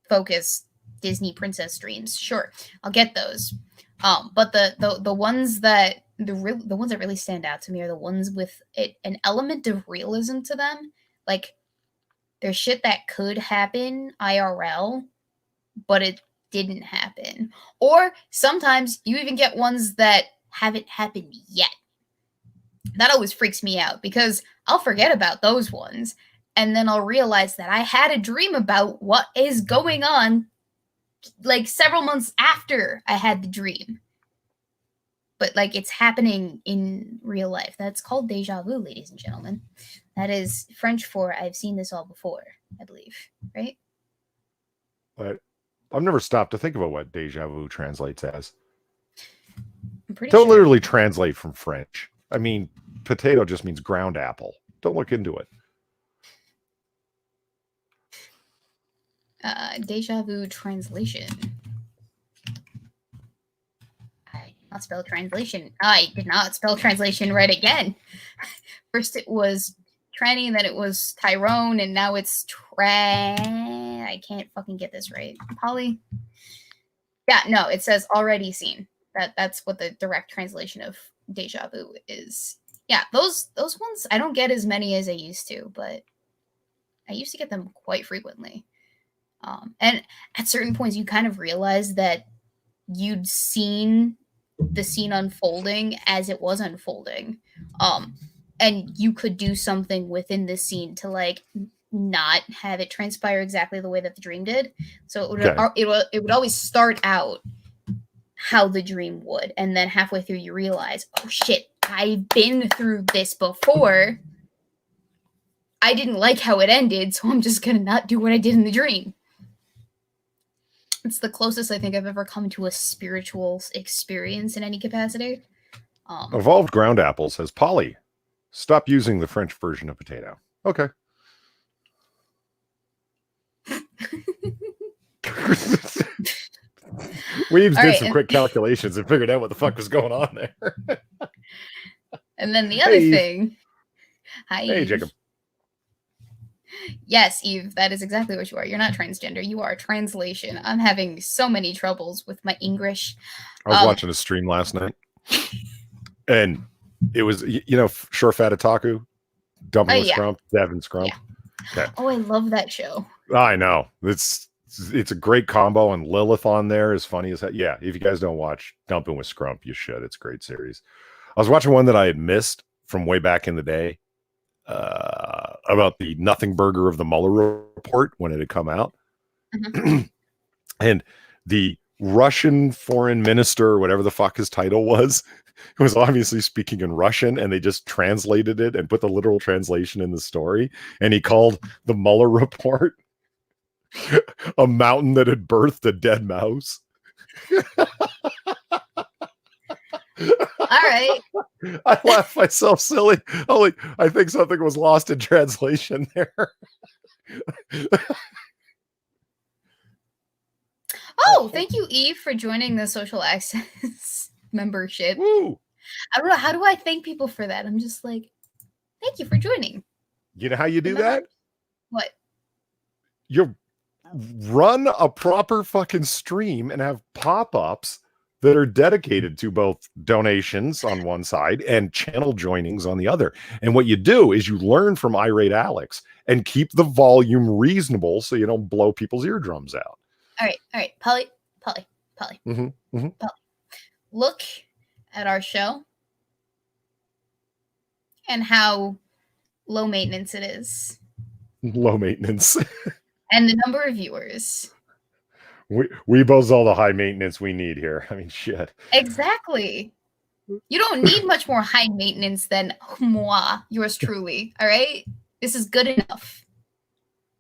focused Disney princess dreams. Sure, I'll get those. But the ones that the ones that really stand out to me are the ones with an element of realism to them. Like there's shit that could happen IRL, but it didn't happen. Or sometimes you even get ones that haven't happened yet. That always freaks me out because I'll forget about those ones and then I'll realize that I had a dream about what is going on like several months after I had the dream. But like it's happening in real life. That's called deja vu, ladies and gentlemen. That is French for I've seen this all before, I believe, right? But I've never stopped to think about what deja vu translates as. I'm Don't literally translate from French. I mean, potato just means ground apple. Don't look into it. Deja vu translation. I did not spell translation. I did not spell translation right again. First it was tranny, and then it was Tyrone, and now it's I can't fucking get this right. Polly? Yeah, no, it says already seen. That's what the direct translation of deja vu is. Yeah, those ones I don't get as many as I used to, but I used to get them quite frequently. And at certain points, you kind of realize that you'd seen the scene unfolding as it was unfolding, and you could do something within the scene to like not have it transpire exactly the way that the dream did. So it would always start out how the dream would, and then halfway through you realize, oh shit, I've been through this before. I didn't like how it ended, so I'm just gonna not do what I did in the dream. It's the closest I think I've ever come to a spiritual experience in any capacity. Evolved Ground Apple says, Polly, stop using the French version of potato. Okay. Weebs did some quick calculations and figured out what the fuck was going on there. And then the other thing. Hi, hey, Eve. Jacob. Yes, Eve, that is exactly what you are. You're not transgender. You are translation. I'm having so many troubles with my English. I was watching a stream last night, and it was, Short Fat Otaku, Dumping with Scrump, Devin Scrump. Yeah. Okay. Oh, I love that show. I know. It's a great combo, and Lilith on there is funny as hell. Yeah, if you guys don't watch Dumping with Scrump, you should. It's a great series. I was watching one that I had missed from way back in the day, about the Nothing Burger of the Mueller report when it had come out. Mm-hmm. And the Russian foreign minister, or whatever the fuck his title was obviously speaking in Russian, and they just translated it and put the literal translation in the story. And he called the Mueller report a mountain that had birthed a dead mouse. All right. I laughed myself silly. I think something was lost in translation there. Oh, thank you, Eve, for joining the social access membership. Woo. I don't know. How do I thank people for that? I'm just like, thank you for joining. You know how you do that? What? You run a proper fucking stream and have pop-ups that are dedicated to both donations on one side and channel joinings on the other. And what you do is you learn from Irate Alex and keep the volume reasonable so you don't blow people's eardrums out. All right. Polly. Mm-hmm. Polly. Look at our show and how low maintenance it is. Low maintenance. And the number of viewers. Weebo's all the high maintenance we need here. I mean, shit. Exactly. You don't need much more high maintenance than moi, yours truly. All right? This is good enough.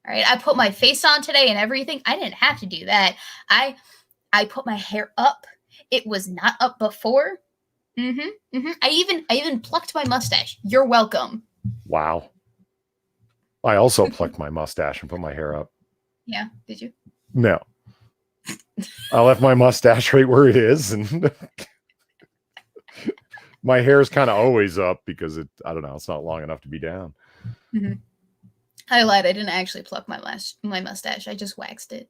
All right? I put my face on today and everything. I didn't have to do that. I put my hair up. It was not up before. I even plucked my mustache. You're welcome. Wow. I also plucked my mustache and put my hair up. Yeah, did you? No. I left my mustache right where it is, and my hair is kind of always up because I don't know, it's not long enough to be down. I lied. I didn't actually pluck my mustache. I just waxed it.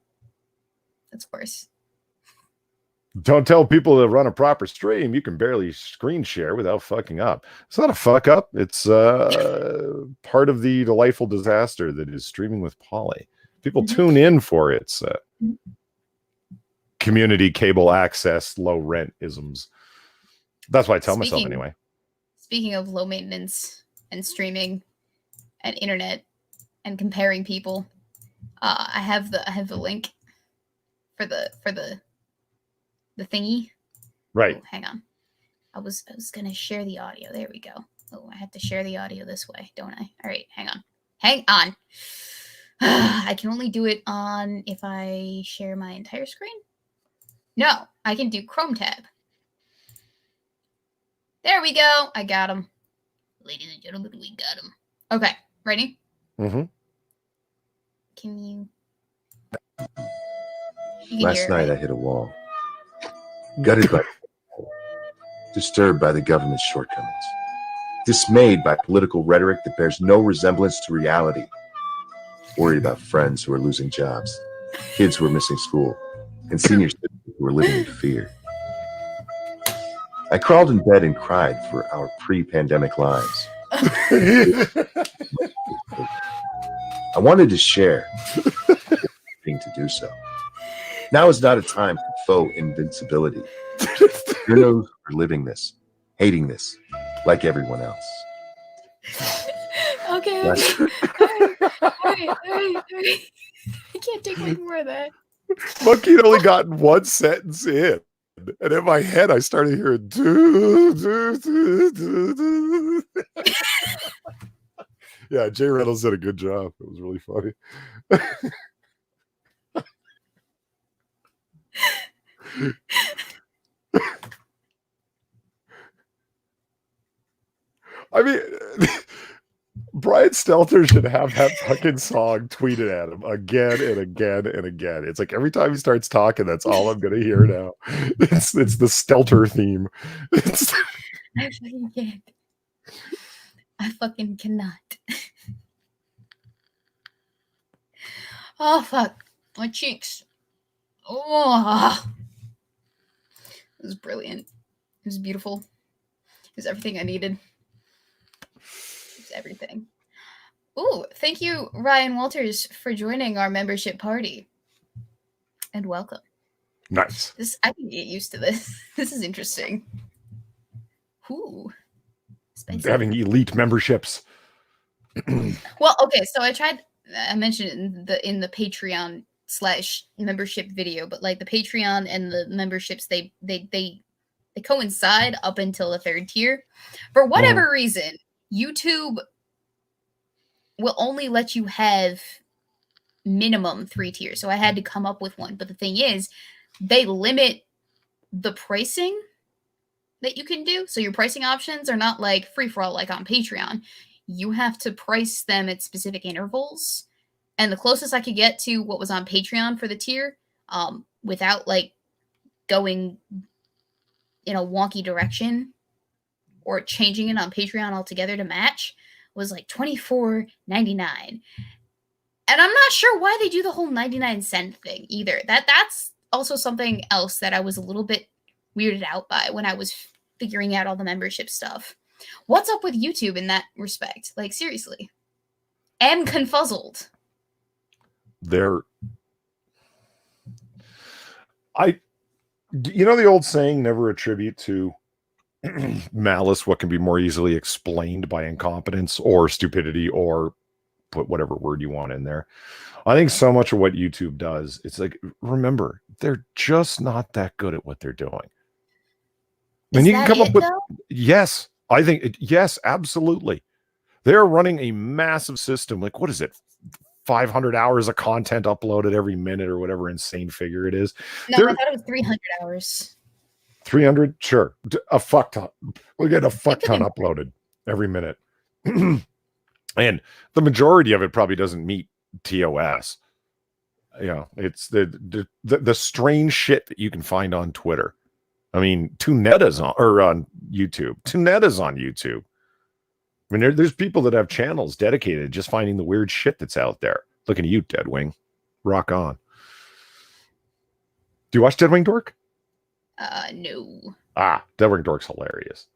That's worse. Don't tell people to run a proper stream. You can barely screen share without fucking up. It's not a fuck up. It's part of the delightful disaster that is streaming with Polly. People tune in for its community cable access, low rent isms. That's what I tell myself anyway. Speaking of low maintenance and streaming and internet and comparing people, I have the link for the thingy. Right. Oh, hang on. I was gonna share the audio. There we go. Oh, I have to share the audio this way, don't I? All right, hang on. I can only do it on if I share my entire screen. No, I can do Chrome tab. There we go. I got him. Ladies and gentlemen, we got him. Okay, ready? Mm-hmm. Can you Last night I hit a wall. Gutted by disturbed by the government's shortcomings. Dismayed by political rhetoric that bears no resemblance to reality. Worried about friends who are losing jobs, kids who are missing school, and senior citizens who are living in fear. I crawled in bed and cried for our pre-pandemic lives. I wanted to share, being to do so. Now is not a time for faux invincibility. Weirdos are living this, hating this, like everyone else. Okay. All right. I can't take much more of that. Monkey had only gotten one sentence in. And in my head, I started hearing do, do, do, do, do. Yeah, Jay Reynolds did a good job. It was really funny. I mean, Brian Stelter should have that fucking song tweeted at him again and again and again. It's like every time he starts talking, that's all I'm going to hear now. It's the Stelter theme. I fucking can't. I fucking cannot. Oh, fuck. My cheeks. Oh. It was brilliant. It was beautiful. It was everything I needed. Everything. Ooh, thank you, Ryan Walters, for joining our membership party. And welcome. Nice. I can get used to this. This is interesting. Ooh. Spicy. Having elite memberships. Well, okay, so I mentioned it in the Patreon / membership video, but like the Patreon and the memberships, they coincide up until the 3rd tier. For whatever reason, YouTube will only let you have minimum 3 tiers. So I had to come up with one. But the thing is, they limit the pricing that you can do. So your pricing options are not like free for all like on Patreon. You have to price them at specific intervals. And the closest I could get to what was on Patreon for the tier, without like going in a wonky direction or changing it on Patreon altogether to match, was like $24.99. And I'm not sure why they do the whole 99-cent thing either. That's also something else that I was a little bit weirded out by when I was figuring out all the membership stuff. What's up with YouTube in that respect? Like, seriously. Am confuzzled. You know the old saying, never attribute to malice what can be more easily explained by incompetence or stupidity, or put whatever word you want in there. I think so much of what YouTube does, it's like, remember, they're just not that good at what they're doing. And you can come up with, yes, I think, yes, absolutely. They're running a massive system. Like, what is it? 500 hours of content uploaded every minute or whatever insane figure it is. No, I thought it was 300 hours. 300? Sure. A fuck ton. We get a fuck ton uploaded every minute. And the majority of it probably doesn't meet TOS. You know, it's the strange shit that you can find on Twitter. I mean, Tunetta's on YouTube. Tunetta's on YouTube. I mean, there's people that have channels dedicated to just finding the weird shit that's out there. Looking at you, Deadwing. Rock on. Do you watch Deadwing Dork? No. Deadwing Dork's hilarious.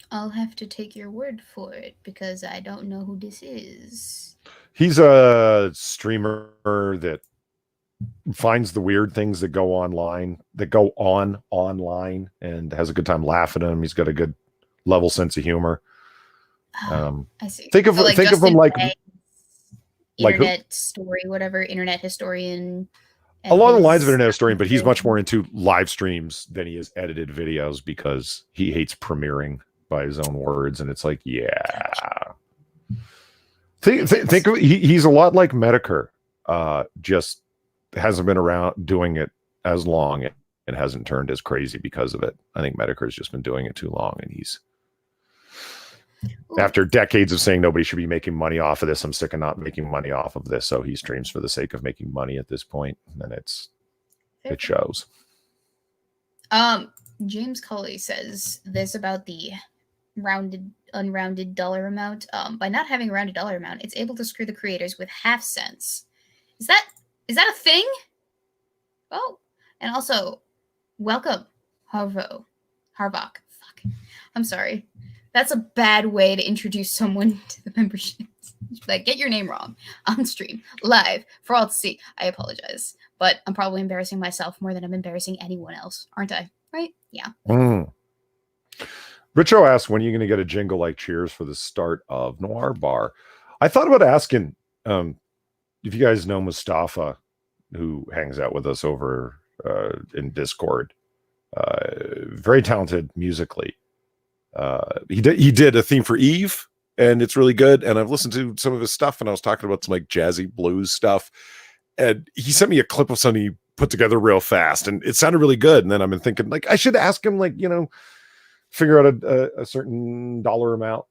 I'll have to take your word for it because I don't know who this is. He's a streamer that finds the weird things that go online, and has a good time laughing at them. He's got a good level sense of humor. I see. Think of him like internet story, whatever, internet historian. Along the lines of internet historian, but he's much more into live streams than he is edited videos because he hates premiering by his own words. And it's like, yeah. Think of he's a lot like Medicare. Just hasn't been around doing it as long and hasn't turned as crazy because of it. I think Medicare's just been doing it too long, and he's after decades of saying nobody should be making money off of this, I'm sick of not making money off of this. So he streams for the sake of making money at this point, and it shows. James Cully says this about the unrounded dollar amount. By not having a rounded dollar amount, it's able to screw the creators with half cents. Is that a thing? Oh, and also, welcome, Harvok. Fuck. I'm sorry. That's a bad way to introduce someone to the membership. Like, get your name wrong on stream, live, for all to see. I apologize. But I'm probably embarrassing myself more than I'm embarrassing anyone else, aren't I? Right? Yeah. Richo asked, when are you going to get a jingle like Cheers for the start of Noir Bar? I thought about asking if you guys know Mustafa, who hangs out with us over in Discord. Very talented musically. He did a theme for Eve, and it's really good. And I've listened to some of his stuff, and I was talking about some like jazzy blues stuff. And he sent me a clip of something he put together real fast, and it sounded really good. And then I've been thinking, like, I should ask him, like, you know, figure out a certain dollar amount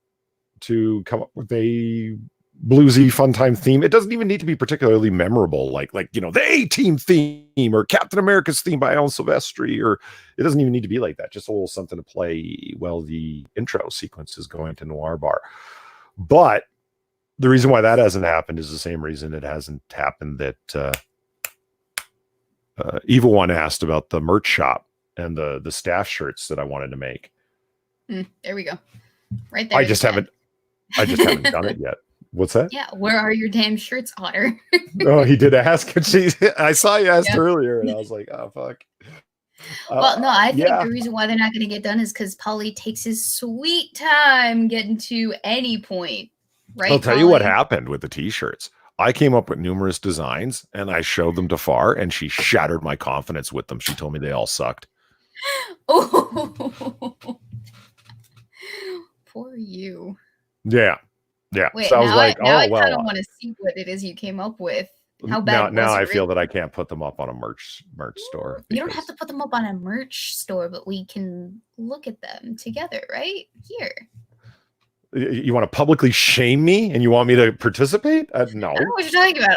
to come up with a bluesy fun time theme. It doesn't even need to be particularly memorable, like you know, the A-Team theme or Captain America's theme by Alan Silvestri, or it doesn't even need to be like that. Just a little something to play while the intro sequence is going to Noir Bar. But the reason why that hasn't happened is the same reason it hasn't happened that Evil One asked about the merch shop and the staff shirts that I wanted to make. There we go. Right there. I just haven't done it yet. What's that? Yeah, where are your damn shirts, Otter? Oh, he did ask. I saw you asked earlier, and I was like, oh, fuck. Well, no, I think the reason why they're not going to get done is because Polly takes his sweet time getting to any point, right? I'll tell you what happened with the t-shirts. I came up with numerous designs, and I showed them to Far, and she shattered my confidence with them. She told me they all sucked. Oh, poor you. Yeah. Wait, so I was like, I kind of want to see what it is you came up with. How bad? Now I feel that I can't put them up on a merch store. You don't have to put them up on a merch store, but we can look at them together, right? Here. You want to publicly shame me and you want me to participate? No. I don't know what you're talking about.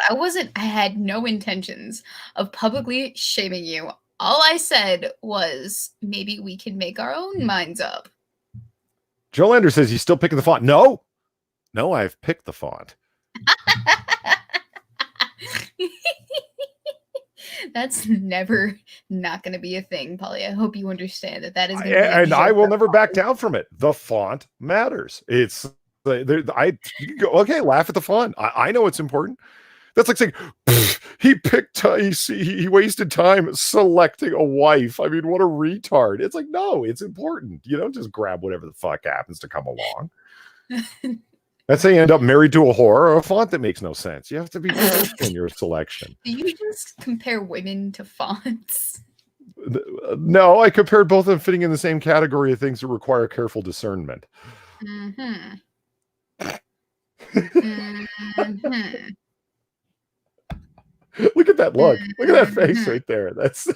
I had no intentions of publicly shaming you. All I said was maybe we can make our own minds up. Joe Lander says he's still picking the font. No, I've picked the font. That's never not going to be a thing, Polly. I hope you understand that is going to be And I joke will of never back Polly. down from it. The font matters. It's you can go, okay, laugh at the font. I know it's important. That's like saying he picked he wasted time selecting a wife. I mean, what a retard. It's like, no, it's important. You don't just grab whatever the fuck happens to come along. That's how you end up married to a whore or a font that makes no sense. You have to be careful in your selection. Do you just compare women to fonts? No, I compared both of them fitting in the same category of things that require careful discernment. Mm-hmm. Mm-hmm. Look at that look. Look at that face right there. That's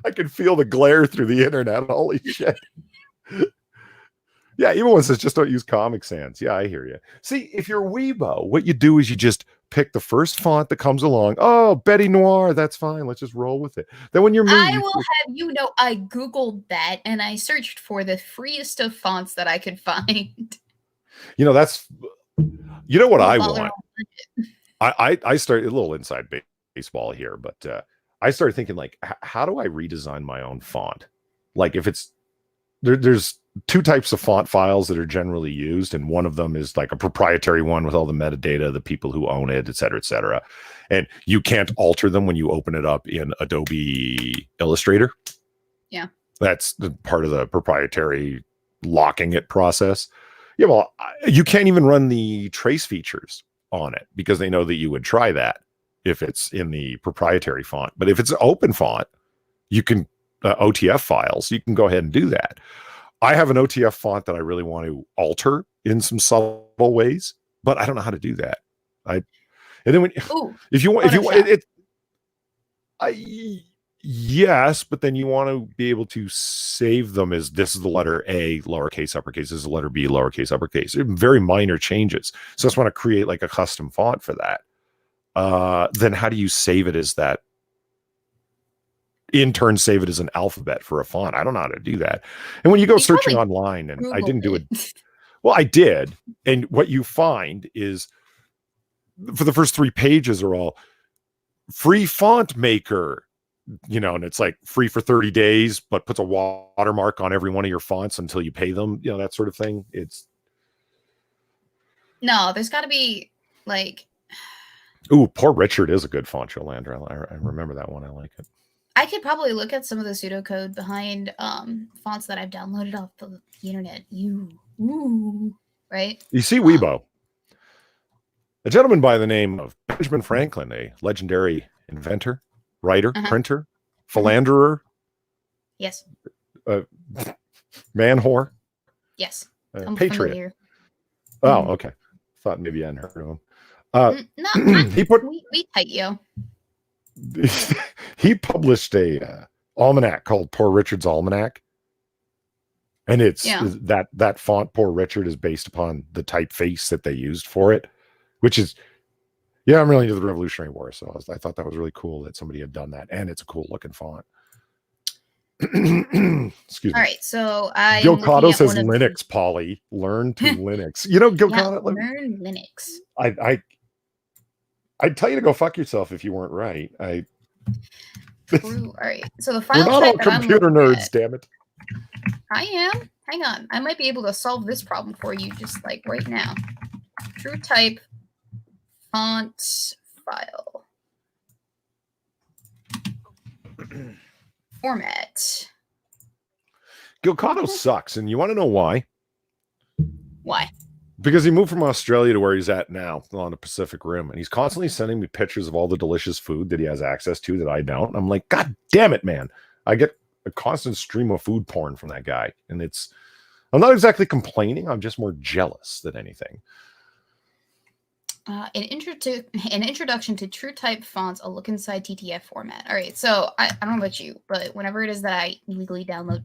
I can feel the glare through the internet. Holy shit. Yeah, even one says just don't use Comic Sans. Yeah, I hear you. See, if you're Weebo, what you do is you just pick the first font that comes along. Oh, Betty Noir, that's fine. Let's just roll with it. Then when you're me, I will have you know, I Googled that and I searched for the freest of fonts that I could find. You know, that's you know what I While they're want. on budget. I started a little inside baseball here, but I started thinking like, how do I redesign my own font? Like if it's there's two types of font files that are generally used, and one of them is like a proprietary one with all the metadata, the people who own it, et cetera, et cetera. And you can't alter them when you open it up in Adobe Illustrator. Yeah. That's the part of the proprietary locking it process. Yeah, well, you can't even run the trace features on it because they know that you would try that if it's in the proprietary font. But if it's an open font, you can OTF files, you can go ahead and do that. I have an OTF font that I really want to alter in some subtle ways, but I don't know how to do that. And then when if you want, yes, but then you want to be able to save them as this is the letter A, lowercase, uppercase, this is the letter B, lowercase, uppercase. Very minor changes. So I just want to create like a custom font for that. Then how do you save it as that? In turn, save it as an alphabet for a font. I don't know how to do that. And when you go searching online, and I didn't do it. Well, I did. And what you find is for the first 3 pages are all free font maker, you know, and it's like free for 30 days, but puts a watermark on every one of your fonts until you pay them, you know, that sort of thing. No, there's got to be like. Ooh, Poor Richard is a good font, Yolanda. I remember that one. I like it. I could probably look at some of the pseudocode behind fonts that I've downloaded off the internet. Right? You see Weebo. A gentleman by the name of Benjamin Franklin, a legendary inventor, writer, printer, philanderer. Yes. Man whore. Yes. Patriot. Familiar. Oh, okay. Thought maybe I hadn't heard of him. No, he put we tight you. He published a almanac called Poor Richard's Almanac, and it's that font Poor Richard is based upon the typeface that they used for it, which is I'm really into the Revolutionary War, so I thought that was really cool that somebody had done that, and it's a cool looking font. Excuse me. All right, so I Gilcotto says Linux, Polly. Learn to Linux. You know, Gilcotto. Learn Linux. I'd tell you to go fuck yourself if you weren't right. True. All right. So the file we're not all computer nerds, damn it. I am. Hang on. I might be able to solve this problem for you just like right now. True type font file. Format. Gilcotto sucks, and you want to know why? Why? Because he moved from Australia to where he's at now on the Pacific Rim, and he's constantly sending me pictures of all the delicious food that he has access to that I don't. I'm like, God damn it, man. I get a constant stream of food porn from that guy. And I'm not exactly complaining. I'm just more jealous than anything. An introduction to true type fonts, a look inside TTF format. All right. So I don't know about you, but whenever it is that I illegally download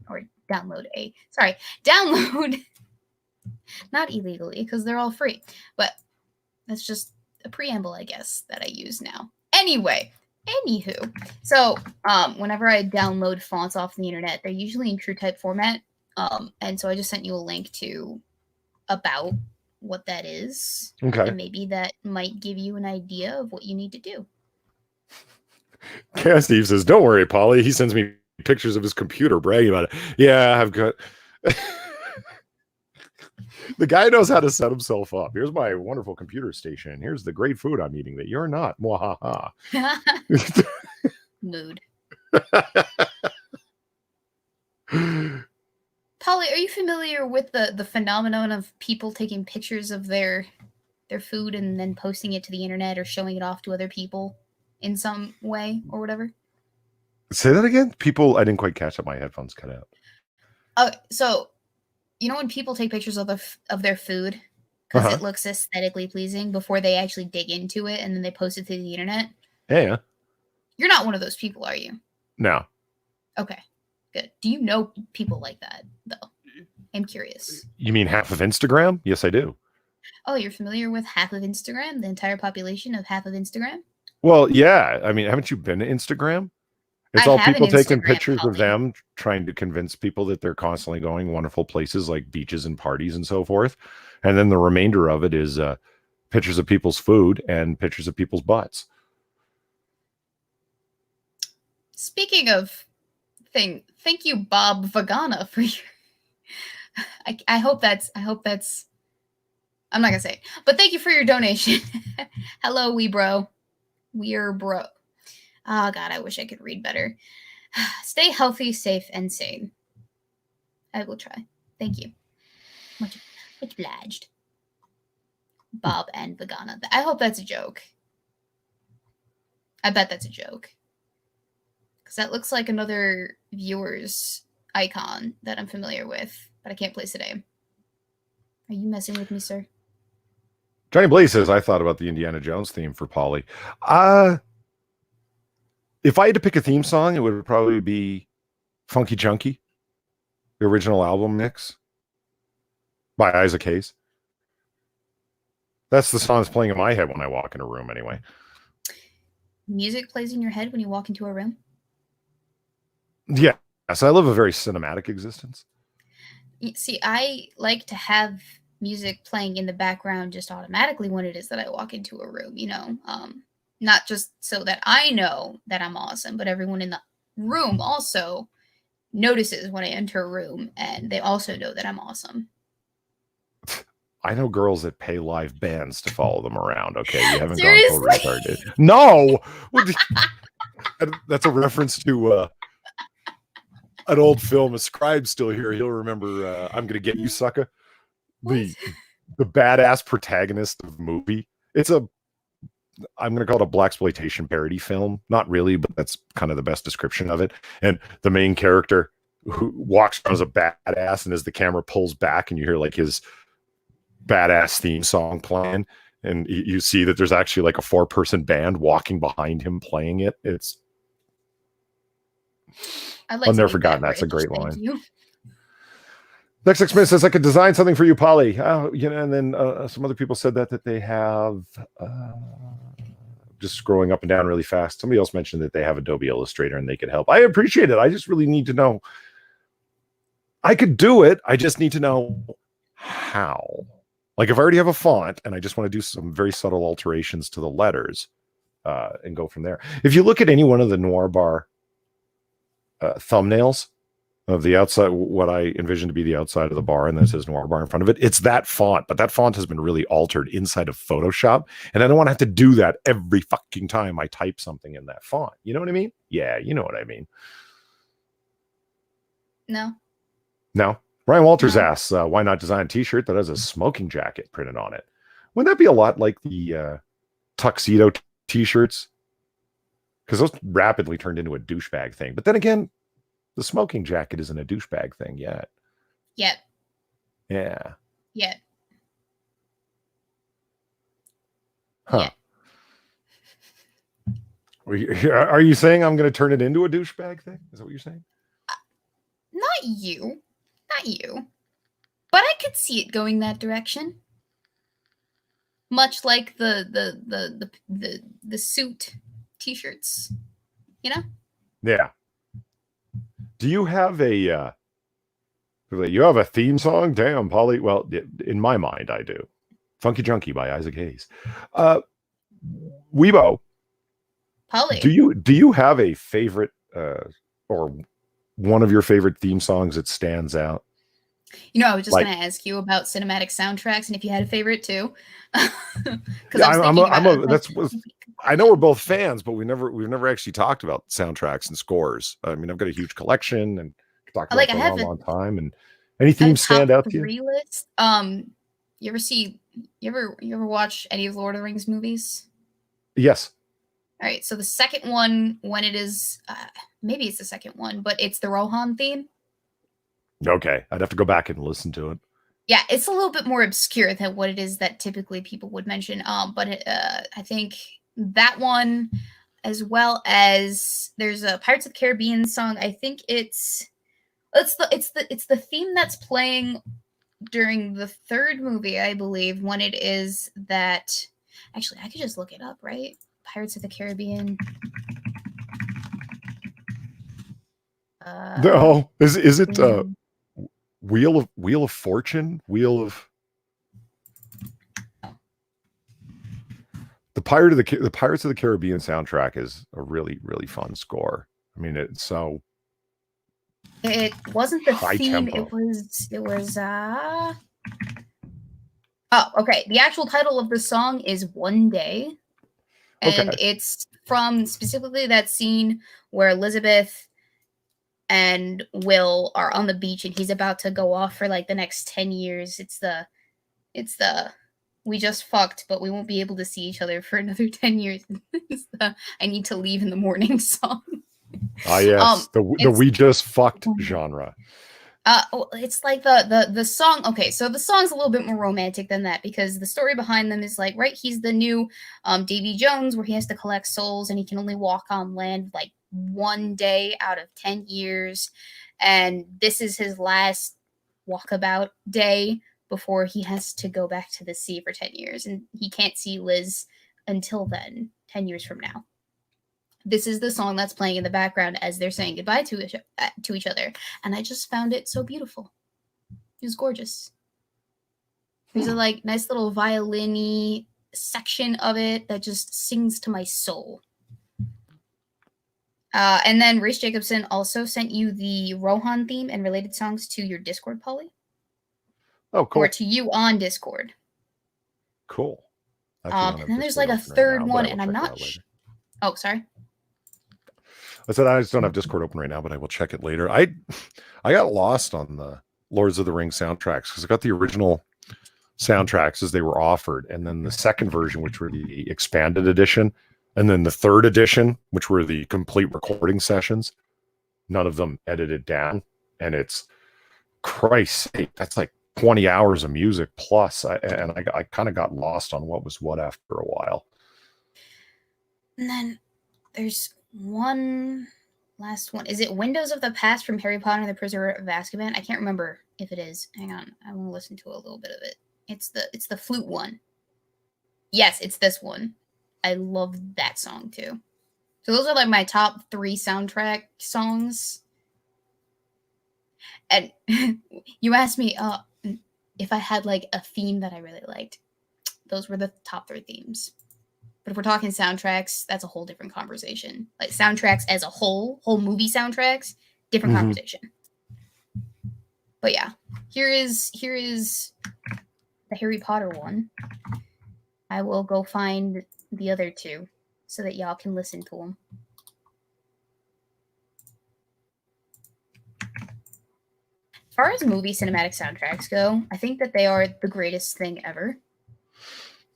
not illegally because they're all free, but that's just a preamble, I guess, that I use now. Anywho, so whenever I download fonts off the internet, they're usually in true type format, and so I just sent you a link to about what that is. Okay, and maybe that might give you an idea of what you need to do. Chaos Steve says, "Don't worry, Polly. He sends me pictures of his computer, bragging about it. Yeah, I've got." The guy knows how to set himself up. Here's my wonderful computer station. Here's the great food I'm eating that you're not. Mwahaha. Mood. Polly, are you familiar with the phenomenon of people taking pictures of their food and then posting it to the internet or showing it off to other people in some way or whatever? Say that again? People, I didn't quite catch up. My headphones cut out. So you know when people take pictures of their food because it looks aesthetically pleasing before they actually dig into it and then they post it to the internet? Yeah. You're not one of those people, are you? No. Okay, good. Do you know people like that, though? I'm curious. You mean half of Instagram? Yes, I do. Oh, you're familiar with half of Instagram? The entire population of half of Instagram? Well, yeah. I mean, haven't you been to Instagram? It's all people taking pictures of them, trying to convince people that they're constantly going wonderful places like beaches and parties and so forth. And then the remainder of it is pictures of people's food and pictures of people's butts. Speaking of thank you, Bob Vagana, for your... I hope that's I'm not gonna say it, but thank you for your donation. Hello, Weebro. We're bro. Oh God, I wish I could read better. Stay healthy, safe, and sane. I will try. Thank you. Much obliged. Bob and Vagana. I hope that's a joke. I bet that's a joke. Because that looks like another viewer's icon that I'm familiar with, but I can't place a name. Are you messing with me, sir? Johnny Blaze says, I thought about the Indiana Jones theme for Polly. If I had to pick a theme song, it would probably be Funky Junkie, the original album mix by Isaac Hayes. That's the song that's playing in my head when I walk in a room anyway. Music plays in your head when you walk into a room? Yeah. So I live a very cinematic existence. See, I like to have music playing in the background just automatically when it is that I walk into a room, you know, not just so that I know that I'm awesome, but everyone in the room also notices when I enter a room and they also know that I'm awesome. I know girls that pay live bands to follow them around. Okay, you haven't Seriously? gone so retarded. No, that's a reference to an old film. A scribe's still here. He'll remember. I'm gonna get you, sucker. The badass protagonist of the movie. I'm gonna call it a blaxploitation parody film. Not really, but that's kind of the best description of it. And the main character who walks around as a badass, and as the camera pulls back, and you hear like his badass theme song playing, and you see that there's actually like a 4-person band walking behind him playing it. I've never forgotten. That's a great line. Next 6 minutes says, I could design something for you, Polly. And then some other people said that they have just scrolling up and down really fast. Somebody else mentioned that they have Adobe Illustrator and they could help. I appreciate it. I just really need to know. I could do it. I just need to know how. Like if I already have a font and I just want to do some very subtle alterations to the letters and go from there. If you look at any one of the Noir Bar thumbnails of the outside, what I envision to be the outside of the bar, and then it says Noir Bar in front of it, it's that font, but that font has been really altered inside of Photoshop, and I don't want to have to do that every fucking time I type something in that font. You know what I mean? Yeah, you know what I mean. No. Ryan Walters asks, why not design a t-shirt that has a smoking jacket printed on it? Wouldn't that be a lot like the tuxedo t-shirts? Because those rapidly turned into a douchebag thing. But then again, the smoking jacket isn't a douchebag thing yet. Yet. Yeah. Yet. Huh. Yet. Are you saying I'm going to turn it into a douchebag thing? Is that what you're saying? Not you. But I could see it going that direction. Much like the suit t-shirts, you know? Yeah. Do you have a theme song? Damn, Polly. Well, in my mind, I do. Funky Junkie by Isaac Hayes. Weebo. Polly. Do you have a favorite or one of your favorite theme songs that stands out? You know, I was just Like, going to ask you about cinematic soundtracks and if you had a favorite too. Because yeah, I was thinking about it. that's what I know we're both fans, but we've never actually talked about soundtracks and scores. I mean, I've got a huge collection and talked about it for I a have long time. And any a themes top stand out to you? 3 list. You ever watch any of the Lord of the Rings movies? Yes. All right, so the second one, when it is, maybe it's the second one, but it's the Rohan theme. Okay, I'd have to go back and listen to it. Yeah, it's a little bit more obscure than what it is that typically people would mention. But I think that one, as well as there's a Pirates of the Caribbean song. I think it's the theme that's playing during the third movie, I believe, when it is that. Actually, I could just look it up, right? Pirates of the Caribbean. No, is it Wheel of Fortune? The Pirates of the Caribbean soundtrack is a really, really fun score. I mean, it's so. It wasn't the high theme. tempo. It was. Oh, okay. The actual title of the song is "One Day," and it's from specifically that scene where Elizabeth and Will are on the beach, and he's about to go off for like the next 10 years. It's the we just fucked, but we won't be able to see each other for another 10 years. It's the I need to leave in the morning song. Ah, yes, the we just fucked genre. It's like the song. Okay, so the song's a little bit more romantic than that because the story behind them is like, right, he's the new Davy Jones, where he has to collect souls and he can only walk on land like 1 day out of 10 years, and this is his last walkabout day before he has to go back to the sea for 10 years, and he can't see Liz until then, 10 years from now. This is the song that's playing in the background as they're saying goodbye to each other. And I just found it so beautiful. It was gorgeous. There's a like nice little violin-y section of it that just sings to my soul. And then Race Jacobson also sent you the Rohan theme and related songs to your Discord, Polly. Oh, cool. Or to you on Discord. Cool. And then there's like a third one, and I'm not oh, sorry. I said I just don't have Discord open right now, but I will check it later. I got lost on the Lords of the Rings soundtracks because I got the original soundtracks as they were offered, and then the second version, which were the expanded edition, and then the third edition, which were the complete recording sessions. None of them edited down, and it's Christ's sake, that's like 20 hours of music plus. I kind of got lost on what was what after a while. And then there's one last one. Is it Windows of the Past from Harry Potter and the Prisoner of Azkaban? I can't remember if it is. Hang on. I want to listen to a little bit of it. It's the flute one. Yes, it's this one. I love that song too. So those are like my top 3 soundtrack songs. And you asked me if I had like a theme that I really liked. Those were the top 3 themes. But if we're talking soundtracks, that's a whole different conversation. Like soundtracks as a whole movie soundtracks, different conversation. But yeah, here is the Harry Potter one. I will go find the other 2 so that y'all can listen to them. As far as movie cinematic soundtracks go, I think that they are the greatest thing ever.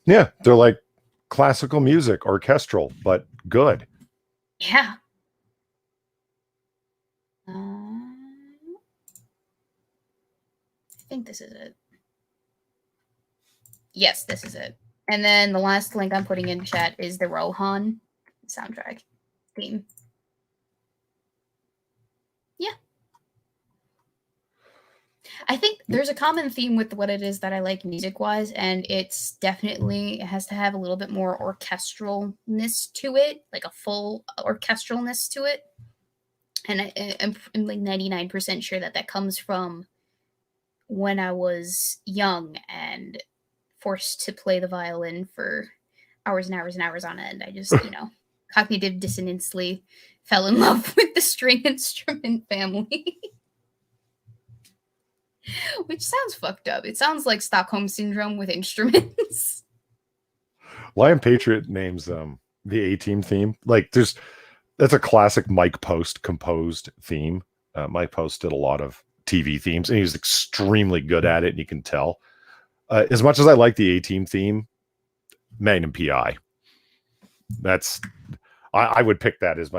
Yeah, they're like classical music, orchestral, but good. Yeah. I think this is it. Yes, this is it. And then the last link I'm putting in chat is the Rohan soundtrack theme. Yeah. I think there's a common theme with what it is that I like music-wise, and it's definitely, it has to have a little bit more orchestralness to it, like a full orchestralness to it. And I'm like 99% sure that comes from when I was young and forced to play the violin for hours and hours and hours on end. I just, cognitive dissonantly fell in love with the string instrument family. Which sounds fucked up. It sounds like Stockholm Syndrome with instruments. Lion Patriot names the A-Team theme. Like that's a classic Mike Post composed theme. Mike Post did a lot of TV themes, and he was extremely good at it, and you can tell. As much as I like the A-Team theme, Magnum PI. I would pick that as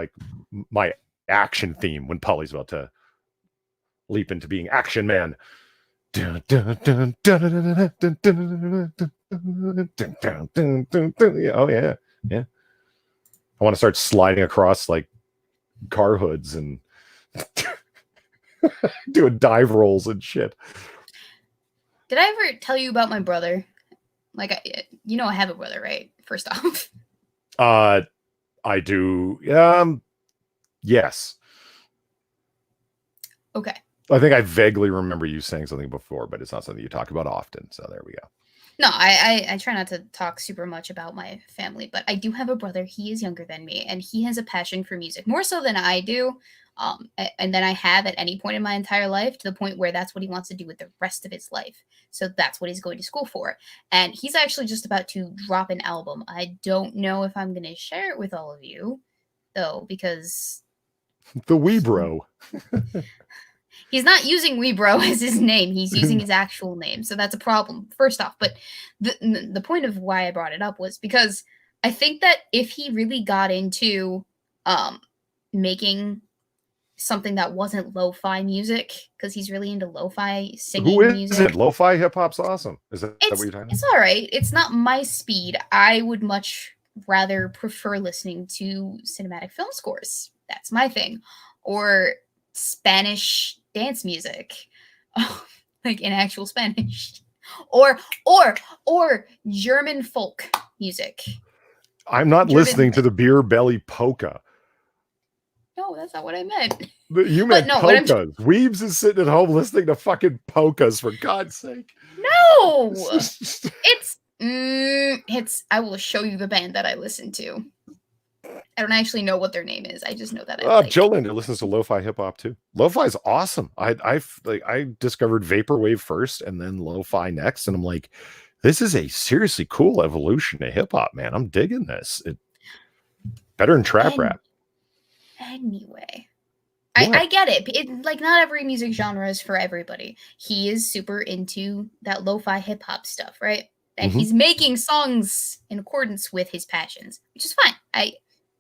my action theme when Polly's about to leap into being Action Man. Oh yeah. I want to start sliding across like car hoods and doing dive rolls and shit. Did I ever tell you about my brother? Like, I have a brother, right? First off. I do. Yes. Okay. I think I vaguely remember you saying something before, but it's not something you talk about often. So there we go. No, I try not to talk super much about my family, but I do have a brother. He is younger than me, and he has a passion for music, more so than I do, and then I have at any point in my entire life, to the point where that's what he wants to do with the rest of his life. So that's what he's going to school for. And he's actually just about to drop an album. I don't know if I'm going to share it with all of you, though, because... The Weebo. He's not using Weebo as his name. He's using his actual name. So that's a problem, first off. But the point of why I brought it up was because I think that if he really got into making something that wasn't lo-fi music, because he's really into lo-fi singing music. Who is it? Lo-fi hip-hop's awesome. Is that what you're talking about? It's all right. It's not my speed. I would much rather prefer listening to cinematic film scores. That's my thing. Or Spanish dance music, like in actual Spanish, or German folk music. I'm not listening to the Beer Belly polka. No, that's not what I meant. You meant polkas. Weebs is sitting at home listening to fucking polkas, for God's sake. No, it's. I will show you the band that I listen to. I don't actually know what their name is. I just know that Joe Linder listens to lo-fi hip hop too. Lo-fi is awesome. I discovered vaporwave first and then lo-fi next, and I'm like, this is a seriously cool evolution of hip hop, man. I'm digging this. Better than trap rap. Anyway, I get it. Like, not every music genre is for everybody. He is super into that lo-fi hip hop stuff, right? And he's making songs in accordance with his passions, which is fine.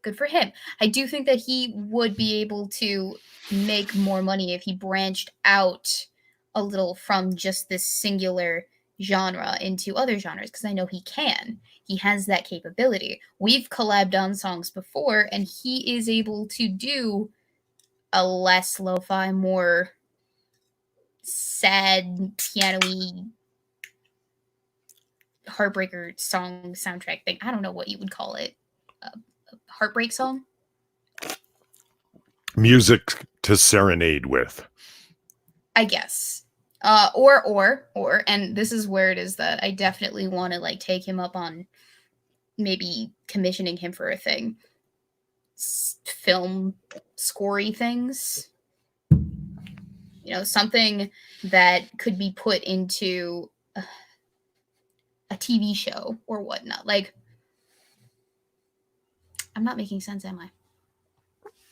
Good for him. I do think that he would be able to make more money if he branched out a little from just this singular genre into other genres, because I know he can. He has that capability. We've collabed on songs before, and he is able to do a less lo-fi, more sad, piano-y, heartbreaker song soundtrack thing. I don't know what you would call it. Heartbreak song? Music to serenade with, I guess. Or, and this is where it is that I definitely want to like take him up on maybe commissioning him for a thing. Film scorey things. You know, something that could be put into a TV show or whatnot. Like, I'm not making sense, am I?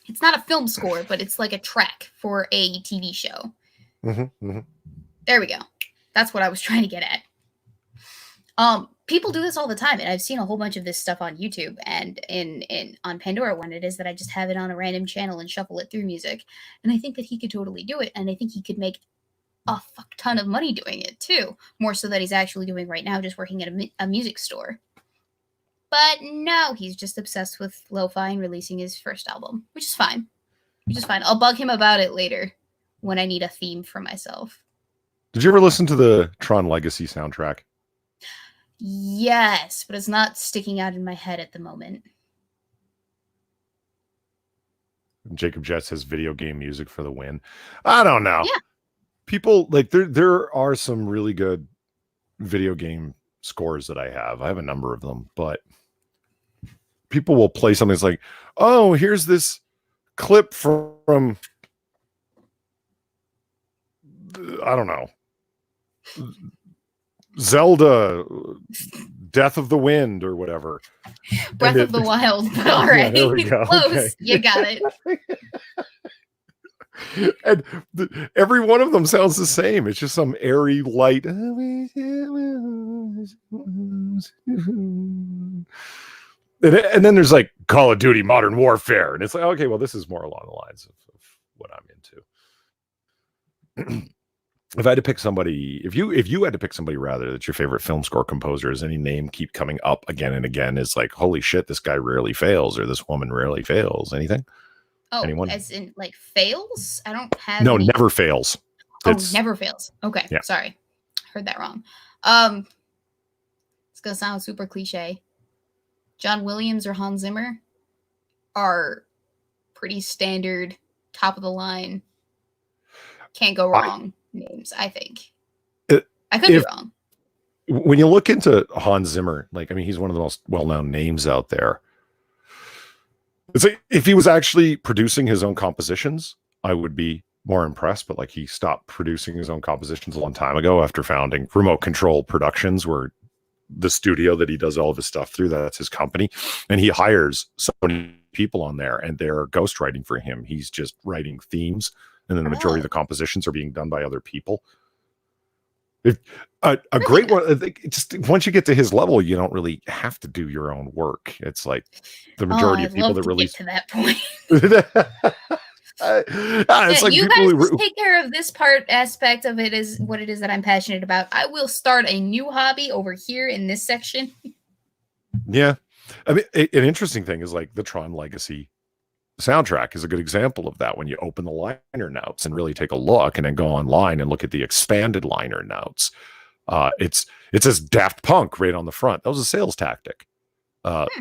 It's not a film score, but it's like a track for a TV show. There we go. That's what I was trying to get at. People do this all the time, and I've seen a whole bunch of this stuff on YouTube and on Pandora when it is that I just have it on a random channel and shuffle it through music. And I think that he could totally do it, and I think he could make a fuck ton of money doing it too. More so that he's actually doing right now, just working at a music store. But no, he's just obsessed with lo-fi and releasing his first album, which is fine. I'll bug him about it later when I need a theme for myself. Did you ever listen to the Tron Legacy soundtrack? Yes, but it's not sticking out in my head at the moment. Jacob Jets has video game music for the win. I don't know. Yeah. People, like, there are some really good video game scores that I have. I have a number of them, but people will play something that's like, oh, here's this clip from I don't know, Zelda Death of the Wind or whatever. Breath of the Wild. All right. Yeah, there we go. Close. Okay. You got it. And every one of them sounds the same. It's just some airy, light. And then there's like Call of Duty Modern Warfare. And it's like, okay, well, this is more along the lines of what I'm into. If I had to pick somebody, if you had to pick somebody rather that's your favorite film score composer, does any name keep coming up again and again? Is like, holy shit, this guy rarely fails, or this woman rarely fails. Anything? Oh, anyone? As in like fails? I don't have. No, any... never fails. Never fails. Okay, yeah. Sorry, heard that wrong. It's gonna sound super cliche. John Williams or Hans Zimmer are pretty standard, top of the line. Can't go wrong. Names, I think. I could be wrong. When you look into Hans Zimmer, like, I mean, he's one of the most well-known names out there. It's like, if he was actually producing his own compositions, I would be more impressed, but like, he stopped producing his own compositions a long time ago after founding Remote Control Productions, where the studio that he does all of his stuff through, that's his company, and he hires so many people on there and they're ghostwriting for him. He's just writing themes, and then the majority of the compositions are being done by other people. A great one. I think just once you get to his level, you don't really have to do your own work. It's like the majority of people that release to that point. It's like you guys just take care of this aspect of it, is what it is that I'm passionate about. I will start a new hobby over here in this section. Yeah, I mean, an interesting thing is like the Tron Legacy soundtrack is a good example of that. When you open the liner notes and really take a look, and then go online and look at the expanded liner notes, it says Daft Punk right on the front. That was a sales tactic.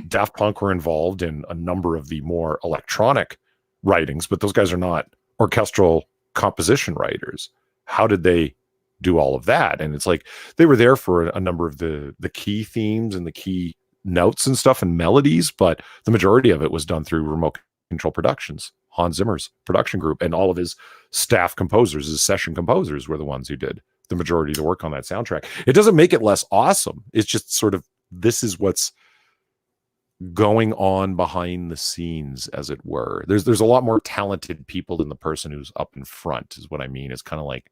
Daft Punk were involved in a number of the more electronic writings, but those guys are not orchestral composition writers. How did they do all of that? And it's like they were there for a number of the key themes and the key notes and stuff and melodies, but the majority of it was done through Remote Control Productions, Hans Zimmer's production group, and all of his staff composers, his session composers, were the ones who did the majority of the work on that soundtrack. It doesn't make it less awesome. It's just sort of, this is what's going on behind the scenes, as it were. There's a lot more talented people than the person who's up in front, is what I mean. It's kind of like,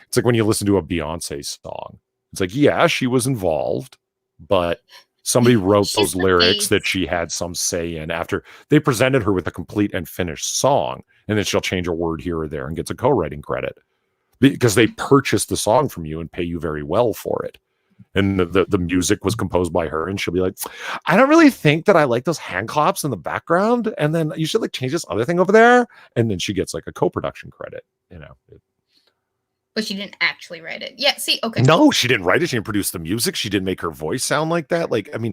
it's like when you listen to a Beyonce song. It's like, yeah, she was involved, but somebody wrote those lyrics that she had some say in after they presented her with a complete and finished song, and then she'll change a word here or there and gets a co-writing credit because they purchased the song from you and pay you very well for it. And the music was composed by her, and she'll be like, I don't really think that I like those hand claps in the background, and then you should like change this other thing over there, and then she gets like a co-production credit, you know. But she didn't actually write it. Yeah, see, okay. No, she didn't write it. She didn't produce the music. She didn't make her voice sound like that. Like, I mean,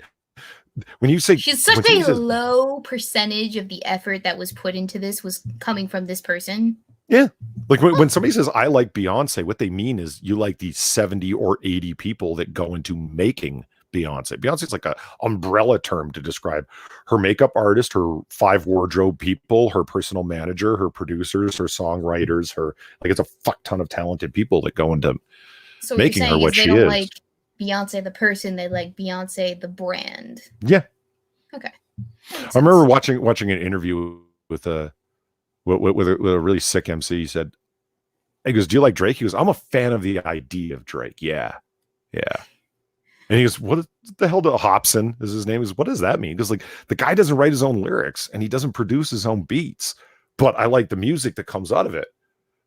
when you say she's such a low percentage of the effort that was put into this was coming from this person. Yeah. Like when somebody says, I like Beyonce, what they mean is you like the 70 or 80 people that go into making Beyonce. Beyonce's like an umbrella term to describe her makeup artist, her 5 wardrobe people, her personal manager, her producers, her songwriters, like it's a fuck ton of talented people that go into making her what she is. They don't like Beyonce the person, they like Beyonce the brand. Yeah. Okay. I remember watching an interview with a really sick MC. He said, he goes, do you like Drake? He goes, I'm a fan of the idea of Drake. Yeah. And he goes, what the hell Hobson is his name? Is what does that mean? Because like the guy doesn't write his own lyrics and he doesn't produce his own beats, but I like the music that comes out of it.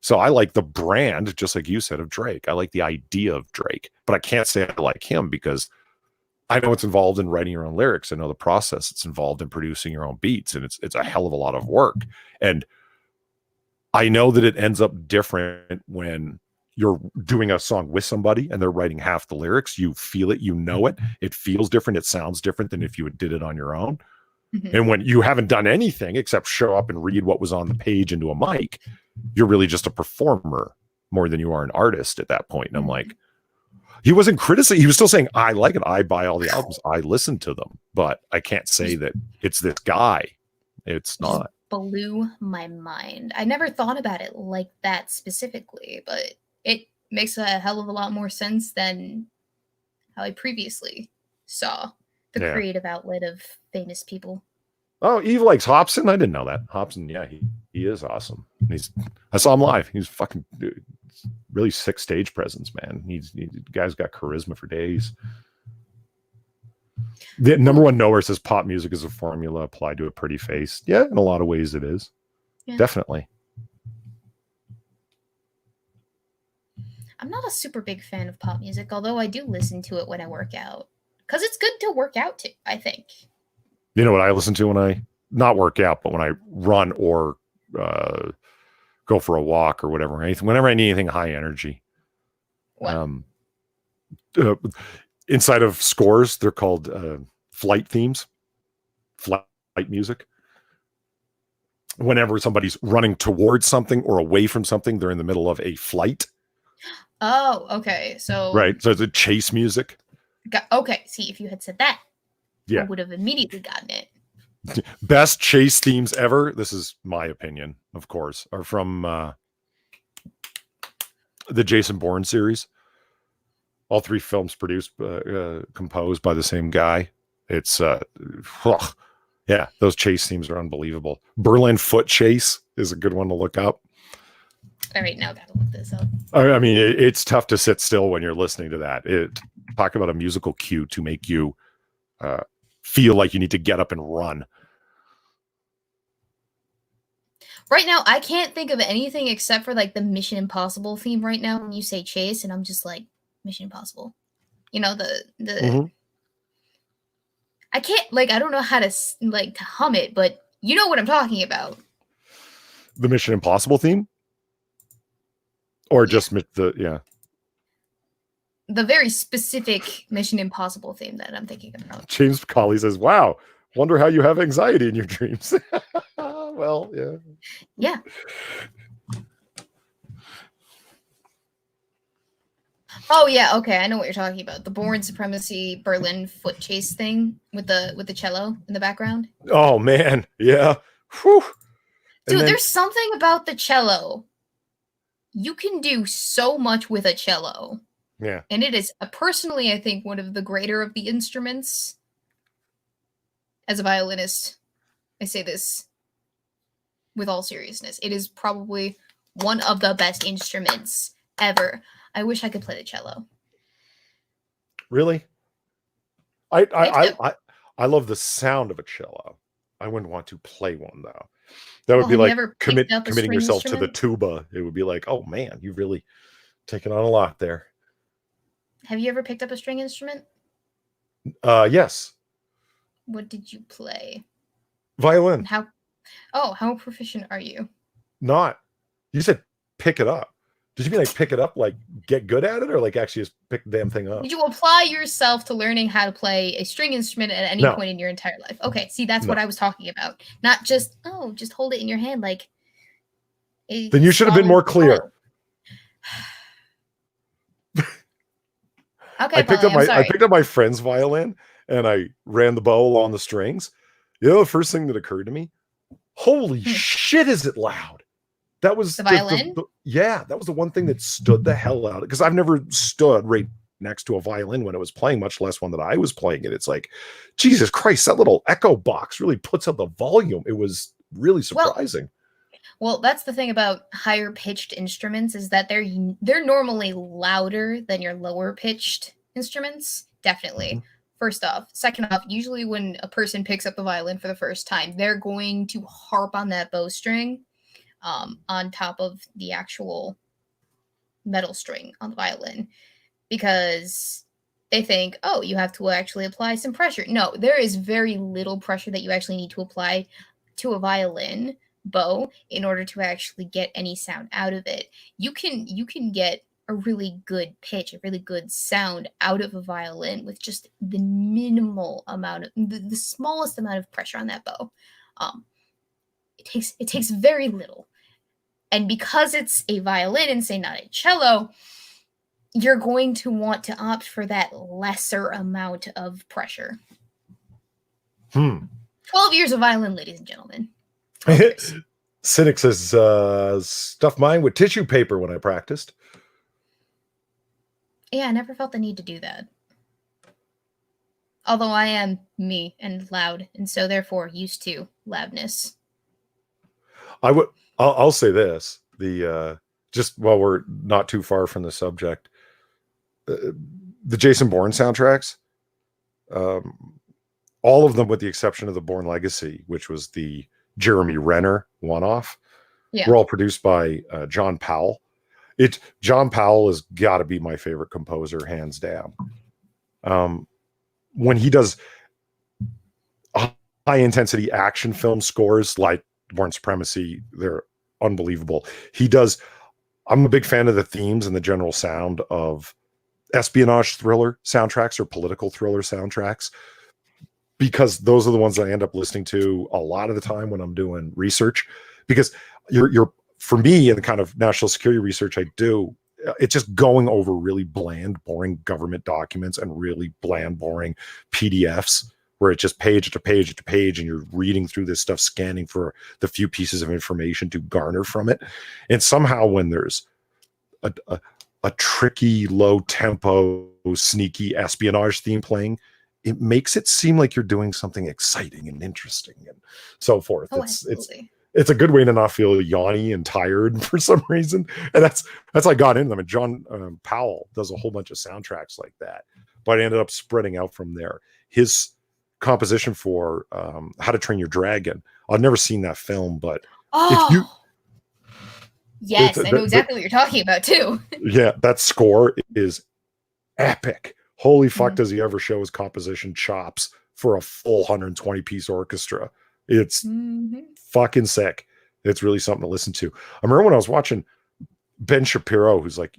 So I like the brand, just like you said, of Drake. I like the idea of Drake, but I can't say I like him because I know what's involved in writing your own lyrics. I know the process it's involved in producing your own beats, and it's a hell of a lot of work. And I know that it ends up different when you're doing a song with somebody and they're writing half the lyrics. You feel it, you know it. It feels different. It sounds different than if you did it on your own. Mm-hmm. And when you haven't done anything except show up and read what was on the page into a mic, you're really just a performer more than you are an artist at that point. And I'm like, He wasn't criticizing. He was still saying, I like it. I buy all the albums. I listen to them. But I can't say that it's this guy. It's not. Blew my mind. I never thought about it like that specifically, but it makes a hell of a lot more sense than how I previously saw the creative outlet of famous people. Oh, Eve likes Hobson. I didn't know that. Hobson, yeah, he is awesome. I saw him live. He's fucking really sick stage presence, man. The guy's got charisma for days. The number one nowhere says pop music is a formula applied to a pretty face. Yeah, in a lot of ways it is. Yeah. Definitely. I'm not a super big fan of pop music, although I do listen to it when I work out. Because it's good to work out to, I think. You know what I listen to when I not work out, but when I run or go for a walk or whatever, whenever I need anything high energy. What? Inside of scores, they're called flight themes, flight music. Whenever somebody's running towards something or away from something, they're in the middle of a flight. Oh, okay. So right. So it's a chase music. Okay. See, if you had said that, yeah, I would have immediately gotten it. Best chase themes ever. This is my opinion, of course, are from the Jason Bourne series. All 3 films produced, composed by the same guy. It's, yeah, those chase themes are unbelievable. Berlin Foot Chase is a good one to look up. All right, now gotta look this up. I mean, it's tough to sit still when you're listening to that. Talk about a musical cue to make you feel like you need to get up and run. Right now, I can't think of anything except for like the Mission Impossible theme right now when you say chase, and I'm just like, Mission Impossible. You know, the I can't, like, I don't know how to, like, to hum it, but you know what I'm talking about. The Mission Impossible theme? Or just the very specific Mission Impossible theme that I'm thinking about. James Colley says, wow, wonder how you have anxiety in your dreams. Well, yeah. Yeah. Oh yeah, okay, I know what you're talking about. The Bourne Supremacy Berlin Foot Chase thing with the cello in the background. Oh man, yeah. Whew. Dude, there's something about the cello. You can do so much with a cello. Yeah. And it is personally, I think, one of the greater of the instruments. As a violinist, I say this with all seriousness. It is probably one of the best instruments ever. I wish I could play the cello. Really? I love the sound of a cello. I wouldn't want to play one though. That would be like committing yourself to the tuba. It would be like, oh man, you've really taken on a lot there. Have you ever picked up a string instrument? Yes. What did you play? Violin. How proficient are you? Not. You said pick it up. Did you mean like pick it up, like get good at it, or like actually just pick the damn thing up? Did you apply yourself to learning how to play a string instrument at any point in your entire life? Okay, see, that's what I was talking about. Not just, just hold it in your hand like... Then you should have been more clear. Okay, I picked up my friend's violin and I ran the bow along the strings. You know, the first thing that occurred to me, holy shit, is it loud? That was the violin. That was the one thing that stood the hell out, because I've never stood right next to a violin when it was playing, much less one that I was playing it. It's like, Jesus Christ, that little echo box really puts up the volume. It was really surprising. Well, that's the thing about higher pitched instruments, is that they're normally louder than your lower pitched instruments. Definitely. First off. Second off, usually when a person picks up the violin for the first time, they're going to harp on that bowstring on top of the actual metal string on the violin, because they think, oh, you have to actually apply some pressure. No, there is very little pressure that you actually need to apply to a violin bow in order to actually get any sound out of it. You can get a really good pitch, a really good sound out of a violin with just the minimal amount of the smallest amount of pressure on that bow. It takes very little. And because it's a violin and say not a cello, you're going to want to opt for that lesser amount of pressure. 12 years of violin, ladies and gentlemen. Cynic says, stuffed mine with tissue paper when I practiced. Yeah, I never felt the need to do that. Although I am me and loud, and so therefore used to loudness. I'll say this: just while we're not too far from the subject, the Jason Bourne soundtracks, all of them with the exception of the Bourne Legacy, which was the Jeremy Renner one-off, were all produced by John Powell. John Powell has got to be my favorite composer, hands down. When he does high-intensity action film scores like Bourne Supremacy, they're unbelievable. I'm a big fan of the themes and the general sound of espionage thriller soundtracks or political thriller soundtracks, because those are the ones that I end up listening to a lot of the time when I'm doing research. Because you're for me, and the kind of national security research I do, it's just going over really bland, boring government documents and really bland, boring PDFs where it's just page after page after page, and you're reading through this stuff, scanning for the few pieces of information to garner from it. And somehow when there's a tricky, low tempo, sneaky espionage theme playing, it makes it seem like you're doing something exciting and interesting and so forth. It's a good way to not feel yawny and tired for some reason. And that's how I got into them. And John Powell does a whole bunch of soundtracks like that, but I ended up spreading out from there. His composition for How to Train Your Dragon, I've never seen that film, but yes, I know exactly what you're talking about too. Yeah, that score is epic. Holy fuck, does he ever show his composition chops for a full 120-piece orchestra. It's fucking sick. It's really something to listen to. I remember when I was watching Ben Shapiro, who's like,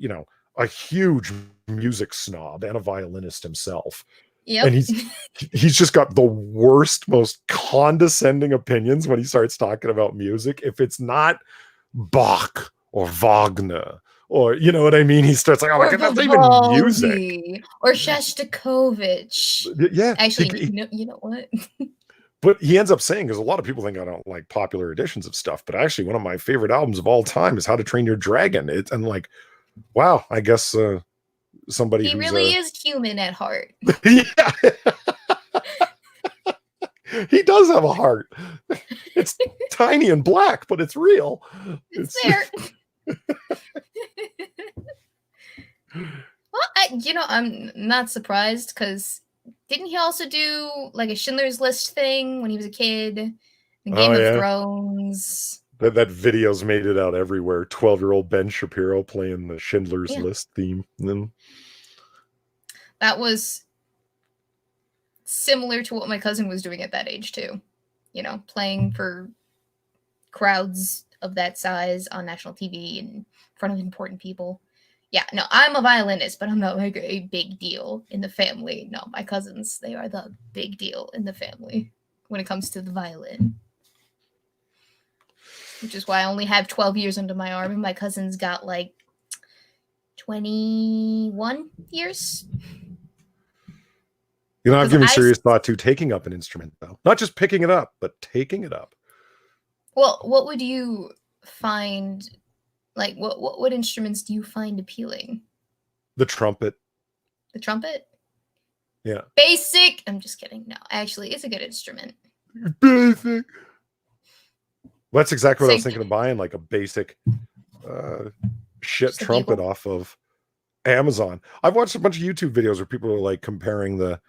a huge music snob and a violinist himself. Yep. And he's just got the worst, most condescending opinions when he starts talking about music. If it's not Bach or Wagner, or you know what I mean, he starts like, oh my god, that's even music. Or Shostakovich. Yeah, actually, you know what? But he ends up saying, because a lot of people think I don't like popular editions of stuff, but actually one of my favorite albums of all time is How to Train Your Dragon. And like, wow, I guess somebody he really is human at heart. Yeah. He does have a heart. It's tiny and black, but it's real. It's there. Well, I'm not surprised, because didn't he also do like a Schindler's List thing when he was a kid? The Game of Thrones. That video's made it out everywhere. 12-year-old Ben Shapiro playing the Schindler's List theme. And then that was similar to what my cousin was doing at that age too. Playing for crowds of that size on national TV in front of important people. Yeah, no, I'm a violinist, but I'm not like a big deal in the family. No, my cousins, they are the big deal in the family when it comes to the violin. Which is why I only have 12 years under my arm, and my cousin's got like 21 years. I've given serious thought to taking up an instrument, though. Not just picking it up, but taking it up. Well, what would you find... Like, what instruments do you find appealing? The trumpet. The trumpet? Yeah. Basic. I'm just kidding. No, actually, it's a good instrument. Basic. Well, that's exactly what I was thinking of buying, like a basic shit trumpet off of Amazon. I've watched a bunch of YouTube videos where people are like comparing the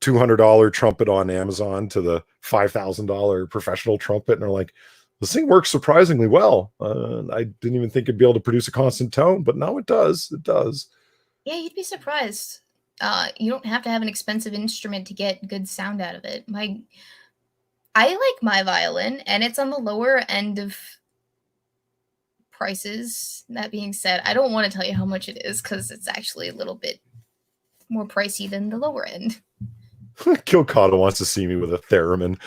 $200 trumpet on Amazon to the $5,000 professional trumpet, and they're like, this thing works surprisingly well. I didn't even think it'd be able to produce a constant tone, but now it does. It does. Yeah, you'd be surprised. You don't have to have an expensive instrument to get good sound out of it. I like my violin, and it's on the lower end of prices. That being said, I don't want to tell you how much it is, because it's actually a little bit more pricey than the lower end. Kilcata wants to see me with a theremin.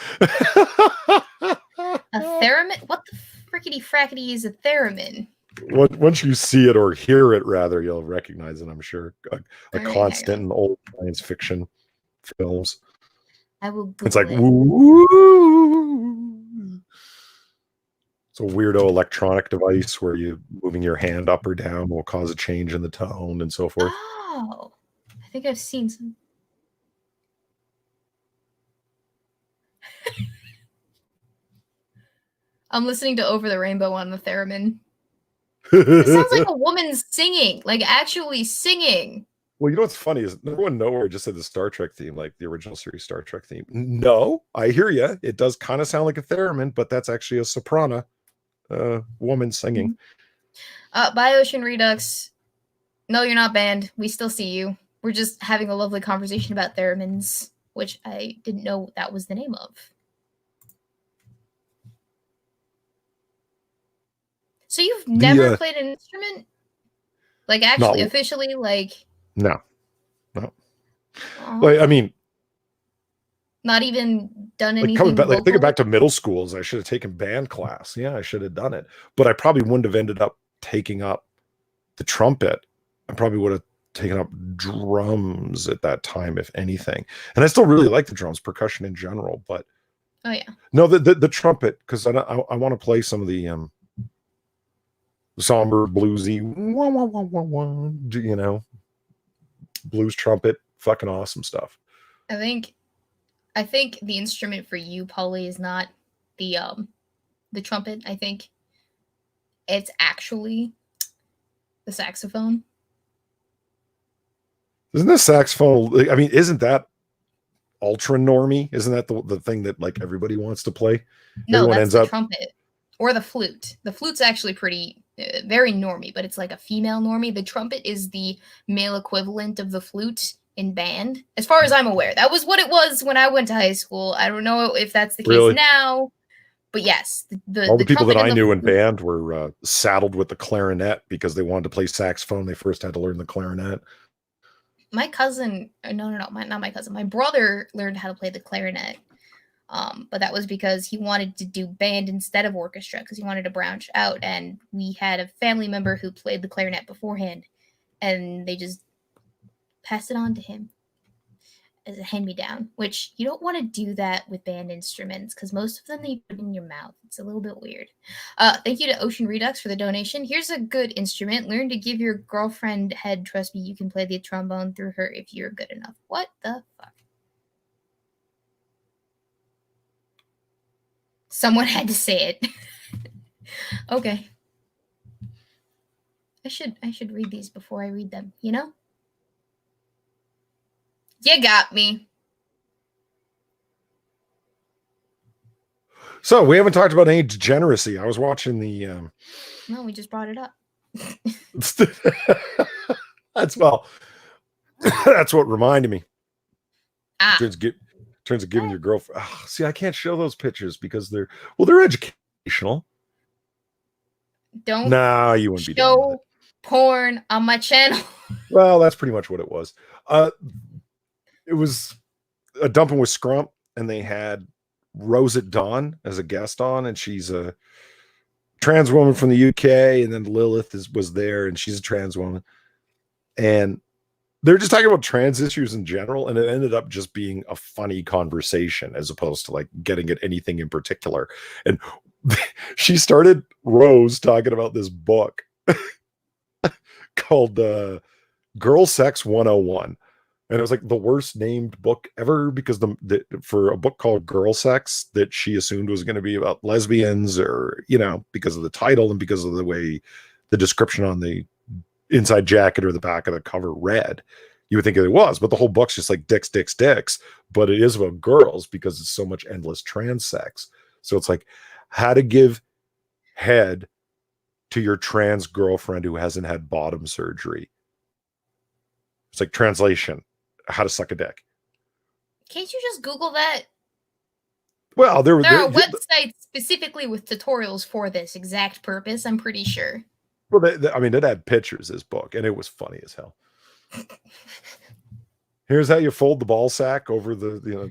A theremin? What the frickety frackety is a theremin? once you see it or hear it, rather, you'll recognize it. I'm sure a All right, hang constant on. in old science fiction films. I will Google It's like it. woo. It's a weirdo electronic device where you moving your hand up or down will cause a change in the tone and so forth. Oh, I think I've seen some. I'm listening to Over the Rainbow on the theremin. It sounds like a woman singing, like actually singing. Well, you know what's funny is number one, nowhere just said the Star Trek theme, like the original series Star Trek theme. No, I hear you. It does kind of sound like a theremin, but that's actually a soprano woman singing. By Ocean Redux. No, you're not banned. We still see you. We're just having a lovely conversation about theremins, which I didn't know that was the name of. So you've never played an instrument? Like actually, officially, like... No. Like, I mean... Not even done anything coming back, local? Thinking back to middle schools, I should have taken band class. Yeah, I should have done it. But I probably wouldn't have ended up taking up the trumpet. I probably would have taken up drums at that time, if anything. And I still really like the drums, percussion in general. But oh yeah, no, the trumpet, because I want to play some of the somber bluesy, you know, blues trumpet, fucking awesome stuff. I think the instrument for you, Polly, is not the trumpet. I think it's actually the saxophone. Isn't the saxophone? I mean, isn't that ultra normie? Isn't that the thing that like everybody wants to play? No, Everyone that's ends the up trumpet or the flute. The flute's actually pretty very normie, but it's like a female normie. The trumpet is the male equivalent of the flute in band, as far as I'm aware. That was what it was when I went to high school. I don't know if that's the case now, but yes, all the people that I knew in band were saddled with the clarinet because they wanted to play saxophone. They first had to learn the clarinet. My cousin, not my cousin, my brother learned how to play the clarinet. But that was because he wanted to do band instead of orchestra because he wanted to branch out. And we had a family member who played the clarinet beforehand, and they just passed it on to him as a hand-me-down, which you don't want to do that with band instruments because most of them you put in your mouth. It's a little bit weird. Thank you to Ocean Redux for the donation. Here's a good instrument. Learn to give your girlfriend head. Trust me, you can play the trombone through her if you're good enough. What the fuck? Someone had to say it. Okay. I should read these before I read them, you know? You got me. So we haven't talked about any degeneracy. I was watching the No, we just brought it up. That's what reminded me. Turns of giving your girlfriend. Oh, see, I can't show those pictures because they're educational. Don't you wouldn't be show porn on my channel. Well, that's pretty much what it was. It was a dumping with Scrump, and they had Rose at Dawn as a guest on, and she's a trans woman from the UK, and then Lilith was there, and she's a trans woman, and they're just talking about trans issues in general, and it ended up just being a funny conversation as opposed to like getting at anything in particular. And she started Rose talking about this book called Girl Sex 101. And it was like the worst named book ever because for a book called Girl Sex that she assumed was going to be about lesbians, or, you know, because of the title and because of the way the description on the inside jacket or the back of the cover read, you would think it was, but the whole book's just like dicks, but it is about girls because it's so much endless trans sex. So it's like how to give head to your trans girlfriend who hasn't had bottom surgery. It's like translation, how to suck a dick. Can't you just Google that? Well, there are websites specifically with tutorials for this exact purpose, I'm pretty sure. Well, it had pictures, this book, and it was funny as hell. Here's how you fold the ball sack over the,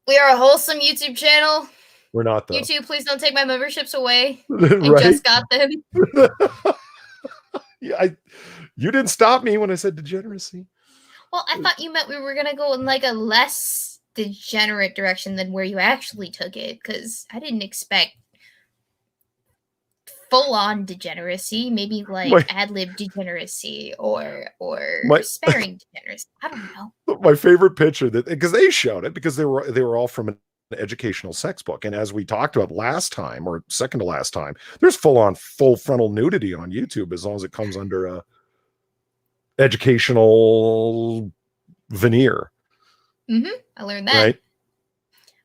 We are a wholesome YouTube channel. We're not, though. YouTube, please don't take my memberships away. I Right? just got them. Yeah, you didn't stop me when I said degeneracy. Well, I thought you meant we were gonna go in like a less degenerate direction than where you actually took it, because I didn't expect full-on degeneracy. Maybe like ad-lib degeneracy or sparing degeneracy. I don't know. My favorite picture, that because they showed it, because they were all from an educational sex book, and as we talked about last time, or second to last time, there's full frontal nudity on YouTube as long as it comes under a educational veneer. I learned that. Right?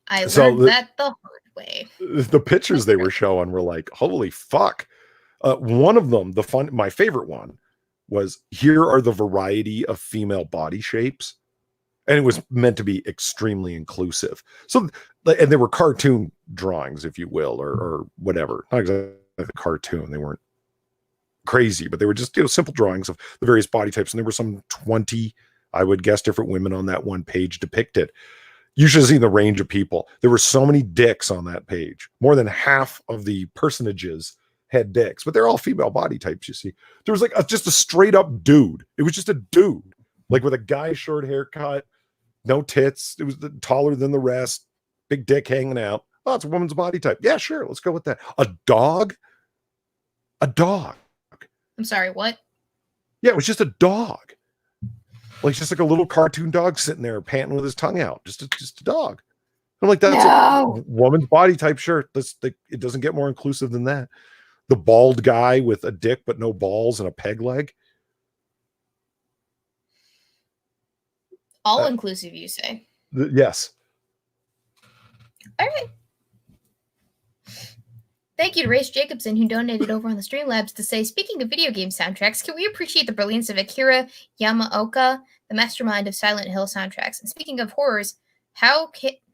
I learned that the hard way. The pictures they were showing were like, holy fuck. One of them, my favorite one, was, here are the variety of female body shapes. And it was meant to be extremely inclusive. So, and they were cartoon drawings, if you will, or whatever. Not exactly a cartoon. They weren't crazy, but they were just, simple drawings of the various body types. And there were some 20, I would guess, different women on that one page depicted. You should have seen the range of people. There were so many dicks on that page. More than half of the personages had dicks, but they're all female body types, you see. There was like just a straight up dude. It was just a dude, like with a guy short haircut, no tits. It was taller than the rest, big dick hanging out. Oh, it's a woman's body type. Yeah, sure. Let's go with that. A dog. I'm sorry, what? Yeah, it was just a dog. Like, just like a little cartoon dog sitting there panting with his tongue out. Just a dog. I'm like, that's a woman's body type. Sure. It doesn't get more inclusive than that. The bald guy with a dick but no balls and a peg leg. All inclusive, you say? Yes. All right. Thank you to Race Jacobson, who donated over on the Streamlabs to say, speaking of video game soundtracks, can we appreciate the brilliance of Akira Yamaoka, the mastermind of Silent Hill soundtracks? And speaking of horrors, how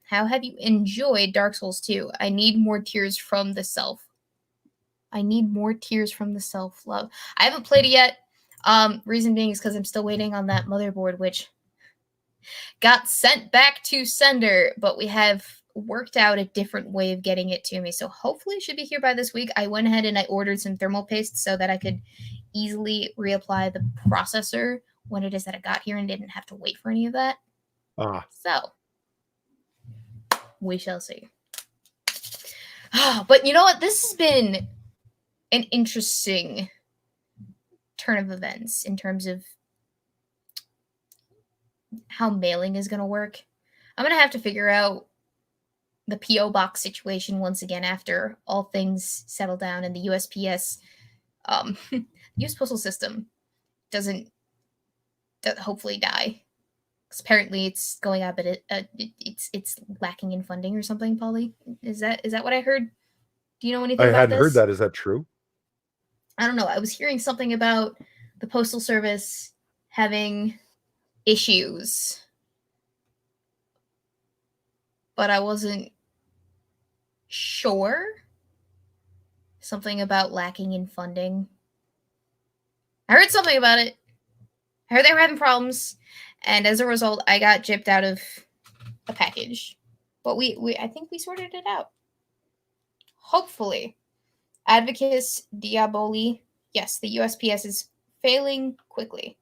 have you enjoyed Dark Souls 2? I need more tears from the self. I need more tears from the self-love. I haven't played it yet. Reason being is because I'm still waiting on that motherboard, which got sent back to sender, but we have worked out a different way of getting it to me. So hopefully it should be here by this week. I went ahead and I ordered some thermal paste so that I could easily reapply the processor when it is that it got here and didn't have to wait for any of that. So we shall see. But you know what? This has been an interesting turn of events in terms of how mailing is going to work. I'm going to have to figure out the P.O. box situation once again after all things settle down and the USPS, U.S. Postal System doesn't hopefully die. Because apparently it's going up, but it's lacking in funding or something, Polly. Is that what I heard? Do you know anything about this? I hadn't heard that. Is that true? I don't know. I was hearing something about the Postal Service having issues, but I wasn't sure. Something about lacking in funding. I heard something about it. I heard they were having problems, and as a result, I got gypped out of a package. But I think we sorted it out. Hopefully. Advocates Diaboli. Yes, the USPS is failing quickly.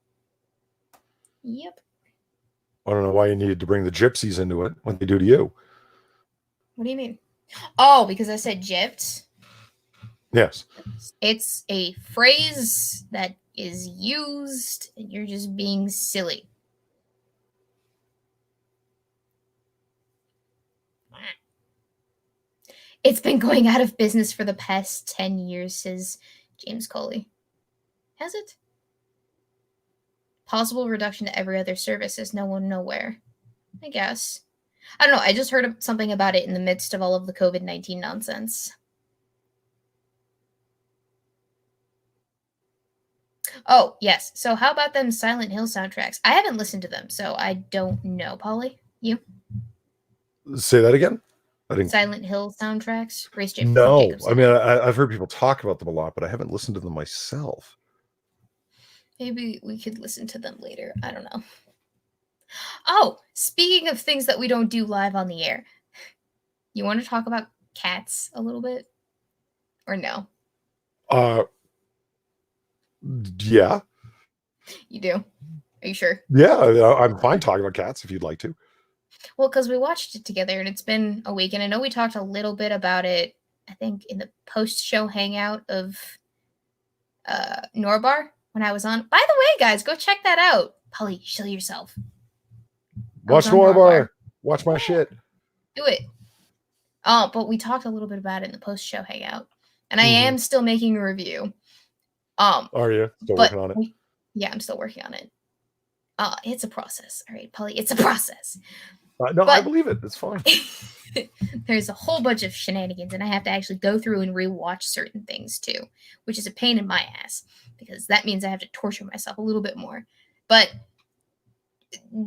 Yep. I don't know why you needed to bring the gypsies into it. What they do to you? What do you mean? Oh, because I said gypped. Yes. It's a phrase that is used, and you're just being silly. It's been going out of business for the past 10 years, says James Coley. Has it? Possible reduction to every other service, says no one nowhere. I guess. I don't know. I just heard something about it in the midst of all of the COVID-19 nonsense. Oh, yes. So how about them Silent Hill soundtracks? I haven't listened to them, so I don't know. Polly, you? Say that again? Silent Hill soundtracks? No. I mean, I've heard people talk about them a lot, but I haven't listened to them myself. Maybe we could listen to them later. I don't know. Oh, speaking of things that we don't do live on the air, you want to talk about Cats a little bit? Or no? Yeah. You do? Are you sure? Yeah, I'm fine talking about Cats if you'd like to. Well, because we watched it together and it's been a week, and I know we talked a little bit about it, I think, in the post-show hangout of Norbar when I was on. By the way, guys, go check that out. Polly, show yourself. Watch Norbar. Watch my shit. Do it. But we talked a little bit about it in the post-show hangout, and I am still making a review. Are you still working on it? Yeah, I'm still working on it. It's a process. All right, Polly, it's a process. No, I believe it. It's fine. There's a whole bunch of shenanigans, and I have to actually go through and rewatch certain things too, which is a pain in my ass because that means I have to torture myself a little bit more. But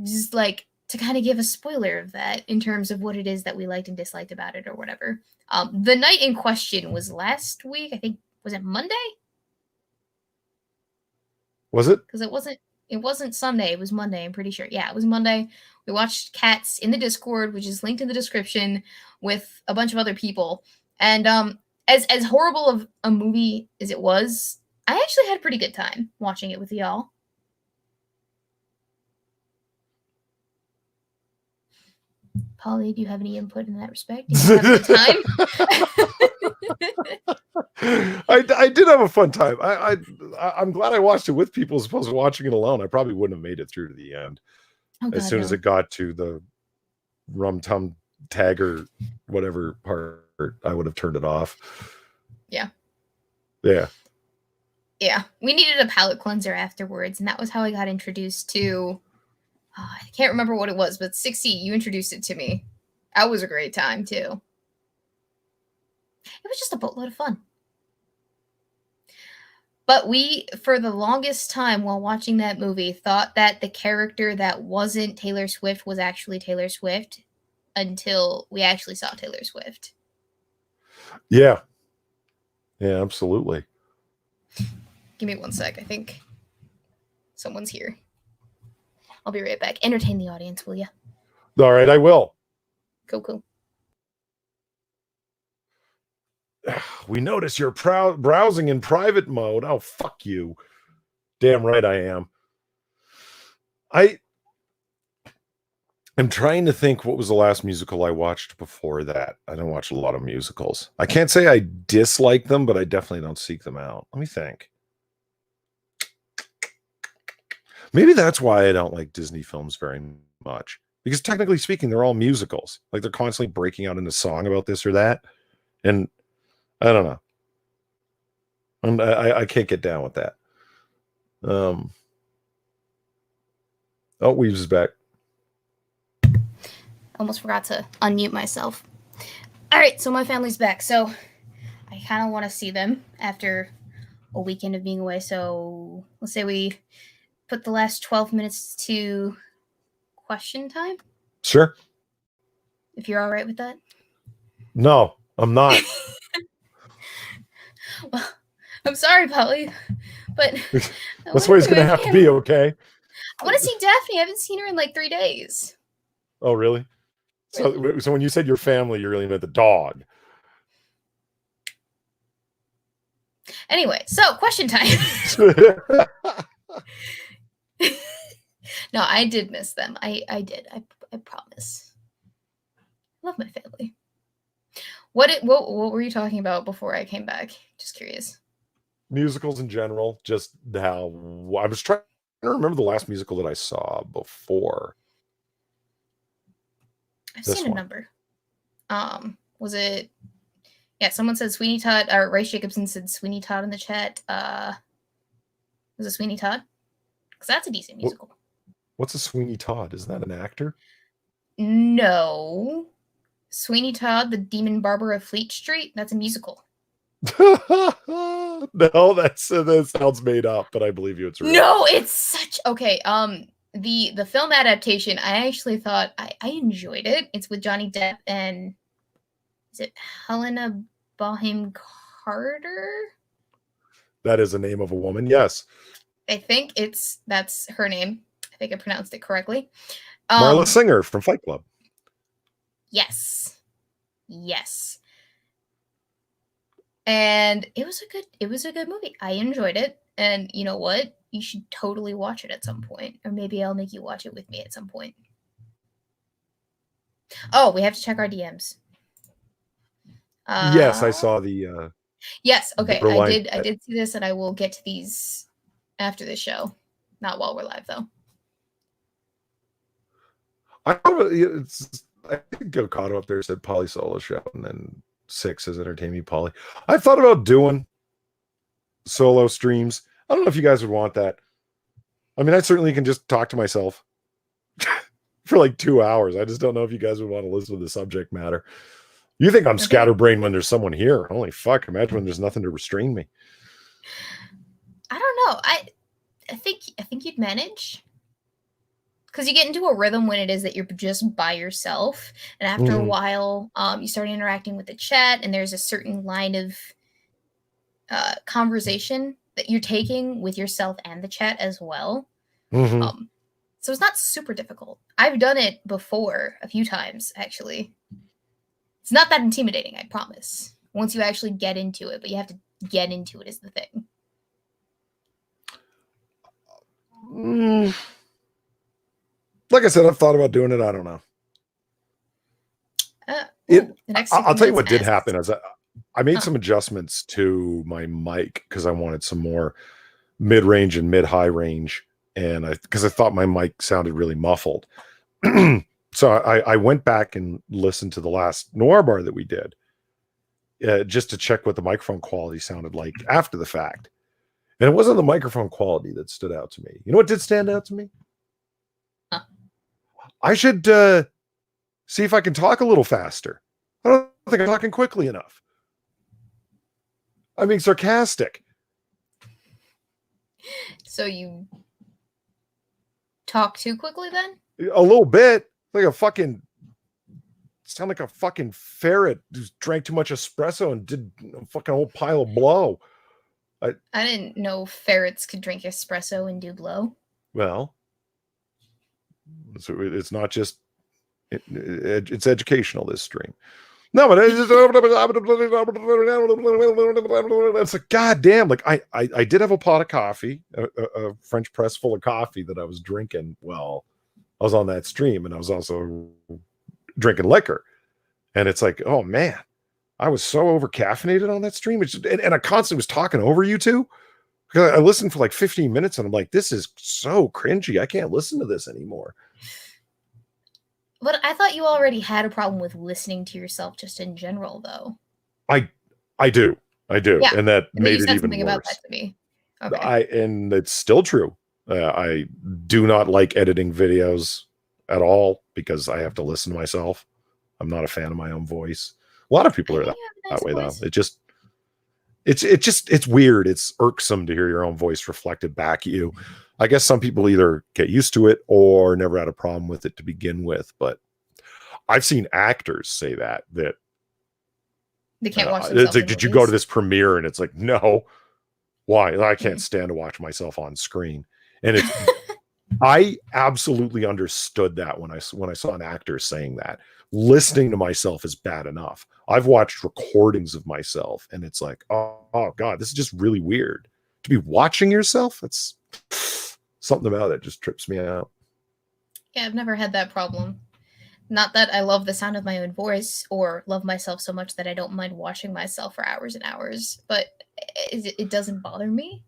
just like to kind of give a spoiler of that in terms of what it is that we liked and disliked about it or whatever. The night in question was last week. I think, was it Monday? Was it? Because it wasn't Sunday. It was Monday, I'm pretty sure. Yeah, it was Monday. We watched Cats in the Discord, which is linked in the description, with a bunch of other people. And as horrible of a movie as it was, I actually had a pretty good time watching it with y'all. Polly, do you have any input in that respect? Did you have a good time? I did have a fun time. I'm glad I watched it with people as opposed to watching it alone. I probably wouldn't have made it through to the end. As soon as it got to the rum tum tagger whatever part, I would have turned it off. Yeah. Yeah. Yeah. We needed a palate cleanser afterwards, and that was how I got introduced to I can't remember what it was, but 60, you introduced it to me. That was a great time, too. It was just a boatload of fun. But we, for the longest time while watching that movie, thought that the character that wasn't Taylor Swift was actually Taylor Swift until we actually saw Taylor Swift. Yeah. Yeah, absolutely. Give me one sec. I think someone's here. I'll be right back. Entertain the audience, will you? All right, I will. Cool. We notice you're browsing in private mode. Oh, fuck you. Damn right I am. I'm trying to think what was the last musical I watched before that. I don't watch a lot of musicals. I can't say I dislike them, but I definitely don't seek them out. Let me think. Maybe that's why I don't like Disney films very much. Because technically speaking, they're all musicals. Like they're constantly breaking out into song about this or that. And I don't know. And I can't get down with that. Oh, Weebs is back. Almost forgot to unmute myself. All right, so my family's back. So I kind of want to see them after a weekend of being away. So let's say we put the last 12 minutes to question time. Sure. If you're all right with that. No, I'm not. Well, I'm sorry, Polly, but that's what it's going to have to be, okay? I want to see Daphne. I haven't seen her in like 3 days. Oh, really? So when you said your family, you really meant the dog. Anyway, so question time. No, I did miss them. I did. I promise. Love my family. What were you talking about before I came back? Just curious. Musicals in general, just how I was trying to remember the last musical that I saw before. I've seen a number. Was it? Yeah, someone said Sweeney Todd, or Rice Jacobson said Sweeney Todd in the chat. Was it Sweeney Todd? Because that's a decent musical. What's a Sweeney Todd? Is that an actor? No. Sweeney Todd, the Demon Barber of Fleet Street. That's a musical. No, that sounds made up, but I believe you. It's real. No, it's such okay. The film adaptation, I actually thought I enjoyed it. It's with Johnny Depp and is it Helena Bonham Carter? That is the name of a woman. Yes, I think that's her name. I think I pronounced it correctly. Marla Singer from Fight Club. Yes. And it was a good movie. I enjoyed it. And you know what? You should totally watch it at some point. Or maybe I'll make you watch it with me at some point. Oh, we have to check our DMs. Yes, I saw the yes, okay. Borderline- I did see this, and I will get to these after the show. Not while we're live, though. I think Gokado up there said Poly Solo Show, and then 6 is Entertain Me Poly. I thought about doing solo streams. I don't know if you guys would want that. I mean, I certainly can just talk to myself for like 2 hours. I just don't know if you guys would want to listen to the subject matter. You think I'm scatterbrained when there's someone here? Holy fuck! Imagine when there's nothing to restrain me. I don't know. I think you'd manage. Because you get into a rhythm when it is that you're just by yourself, and after a while, you start interacting with the chat, and there's a certain line of conversation that you're taking with yourself and the chat as well. So it's not super difficult. I've done it before a few times, actually. It's not that intimidating, I promise. Once you actually get into it, but you have to get into it is the thing. Like I said, I've thought about doing it. I don't know. I'll tell you what did happen is I made some adjustments to my mic because I wanted some more mid-range and mid-high range, and because I thought my mic sounded really muffled. So I went back and listened to the last Noir Bar that we did, just to check what the microphone quality sounded like after the fact. And it wasn't the microphone quality that stood out to me. You know what did stand out to me? I should see if I can talk a little faster. I don't think I'm talking quickly enough. I'm being sarcastic. So you talk too quickly then? A little bit. Sound like a fucking ferret who drank too much espresso and did a fucking whole pile of blow. I didn't know ferrets could drink espresso and do blow. Well, so it's not just it's educational, this stream. No, but it's like, goddamn, like I did have a pot of coffee, a French press full of coffee that I was drinking while I was on that stream, and I was also drinking liquor. And it's like, oh man, I was so over caffeinated on that stream. And I constantly was talking over you two. I listened for like 15 minutes and I'm like, this is so cringy. I can't listen to this anymore. But I thought you already had a problem with listening to yourself just in general, though. I do. Yeah. And that made it even worse. About that to me. Okay. And it's still true. I do not like editing videos at all because I have to listen to myself. I'm not a fan of my own voice. A lot of people are that way, though. It's weird. It's irksome to hear your own voice reflected back at you. I guess some people either get used to it or never had a problem with it to begin with. But I've seen actors say that they can't watch themselves. It's like, did you go to this premiere? And it's like, no. Why? I can't stand to watch myself on screen. And it's I absolutely understood that when I saw an actor saying that. Listening to myself is bad enough. I've watched recordings of myself and it's like, oh God, this is just really weird. To be watching yourself, that's something about it just trips me out. Yeah, I've never had that problem. Not that I love the sound of my own voice or love myself so much that I don't mind watching myself for hours and hours, but it doesn't bother me.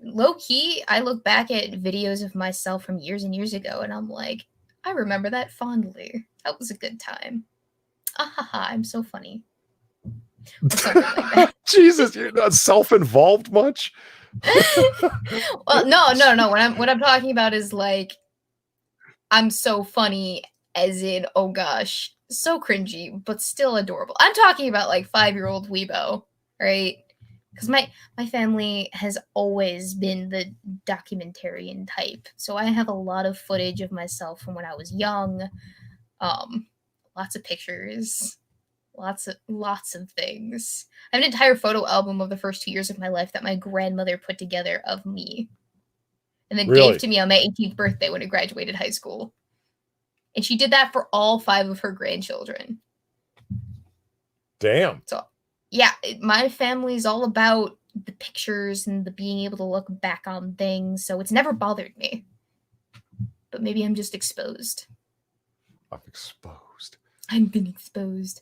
Low key, I look back at videos of myself from years and years ago and I'm like, I remember that fondly. That was a good time. Ahaha, I'm so funny. Like that. Jesus, you're not self-involved much? Well, no. What I'm talking about is like, I'm so funny as in, oh gosh, so cringy, but still adorable. I'm talking about like 5-year-old Weebo, right? Because my family has always been the documentarian type. So I have a lot of footage of myself from when I was young. Lots of pictures. Lots of things. I have an entire photo album of the first 2 years of my life that my grandmother put together of me. And then gave to me on my 18th birthday when I graduated high school. And she did that for all 5 of her grandchildren. Damn. So Yeah, my family's all about the pictures and the being able to look back on things, so it's never bothered me. But maybe I'm just exposed. I'm exposed. I've been exposed.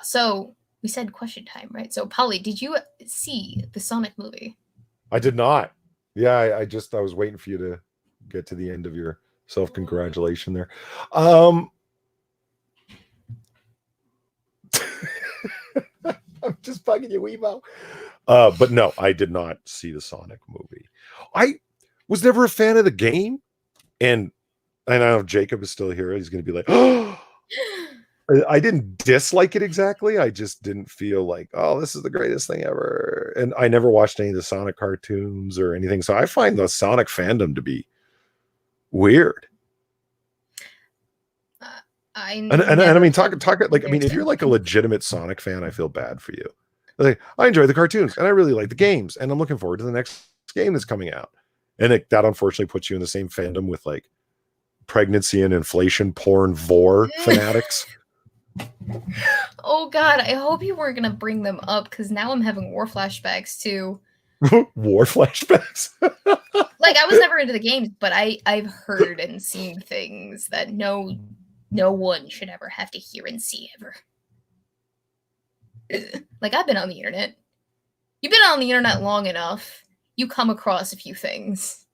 So we said question time, right? So Polly, did you see the Sonic movie? I did not. Yeah, I was waiting for you to get to the end of your self-congratulation there. I'm just bugging you, Weebo. But no, I did not see the Sonic movie. I was never a fan of the game, and I know Jacob is still here. He's going to be like, oh, I didn't dislike it exactly. I just didn't feel like, oh, this is the greatest thing ever. And I never watched any of the Sonic cartoons or anything. So I find the Sonic fandom to be weird. And I mean, talk like, I mean, if you're like a legitimate Sonic fan, I feel bad for you. Like, I enjoy the cartoons and I really like the games, and I'm looking forward to the next game that's coming out. And that unfortunately puts you in the same fandom with like pregnancy and inflation porn vor fanatics. Oh God, I hope you weren't gonna bring them up, because now I'm having war flashbacks too. War flashbacks. Like, I was never into the games, but I've heard and seen things that no one should ever have to hear and see ever. Like, I've been on the internet. You've been on the internet long enough. You come across a few things.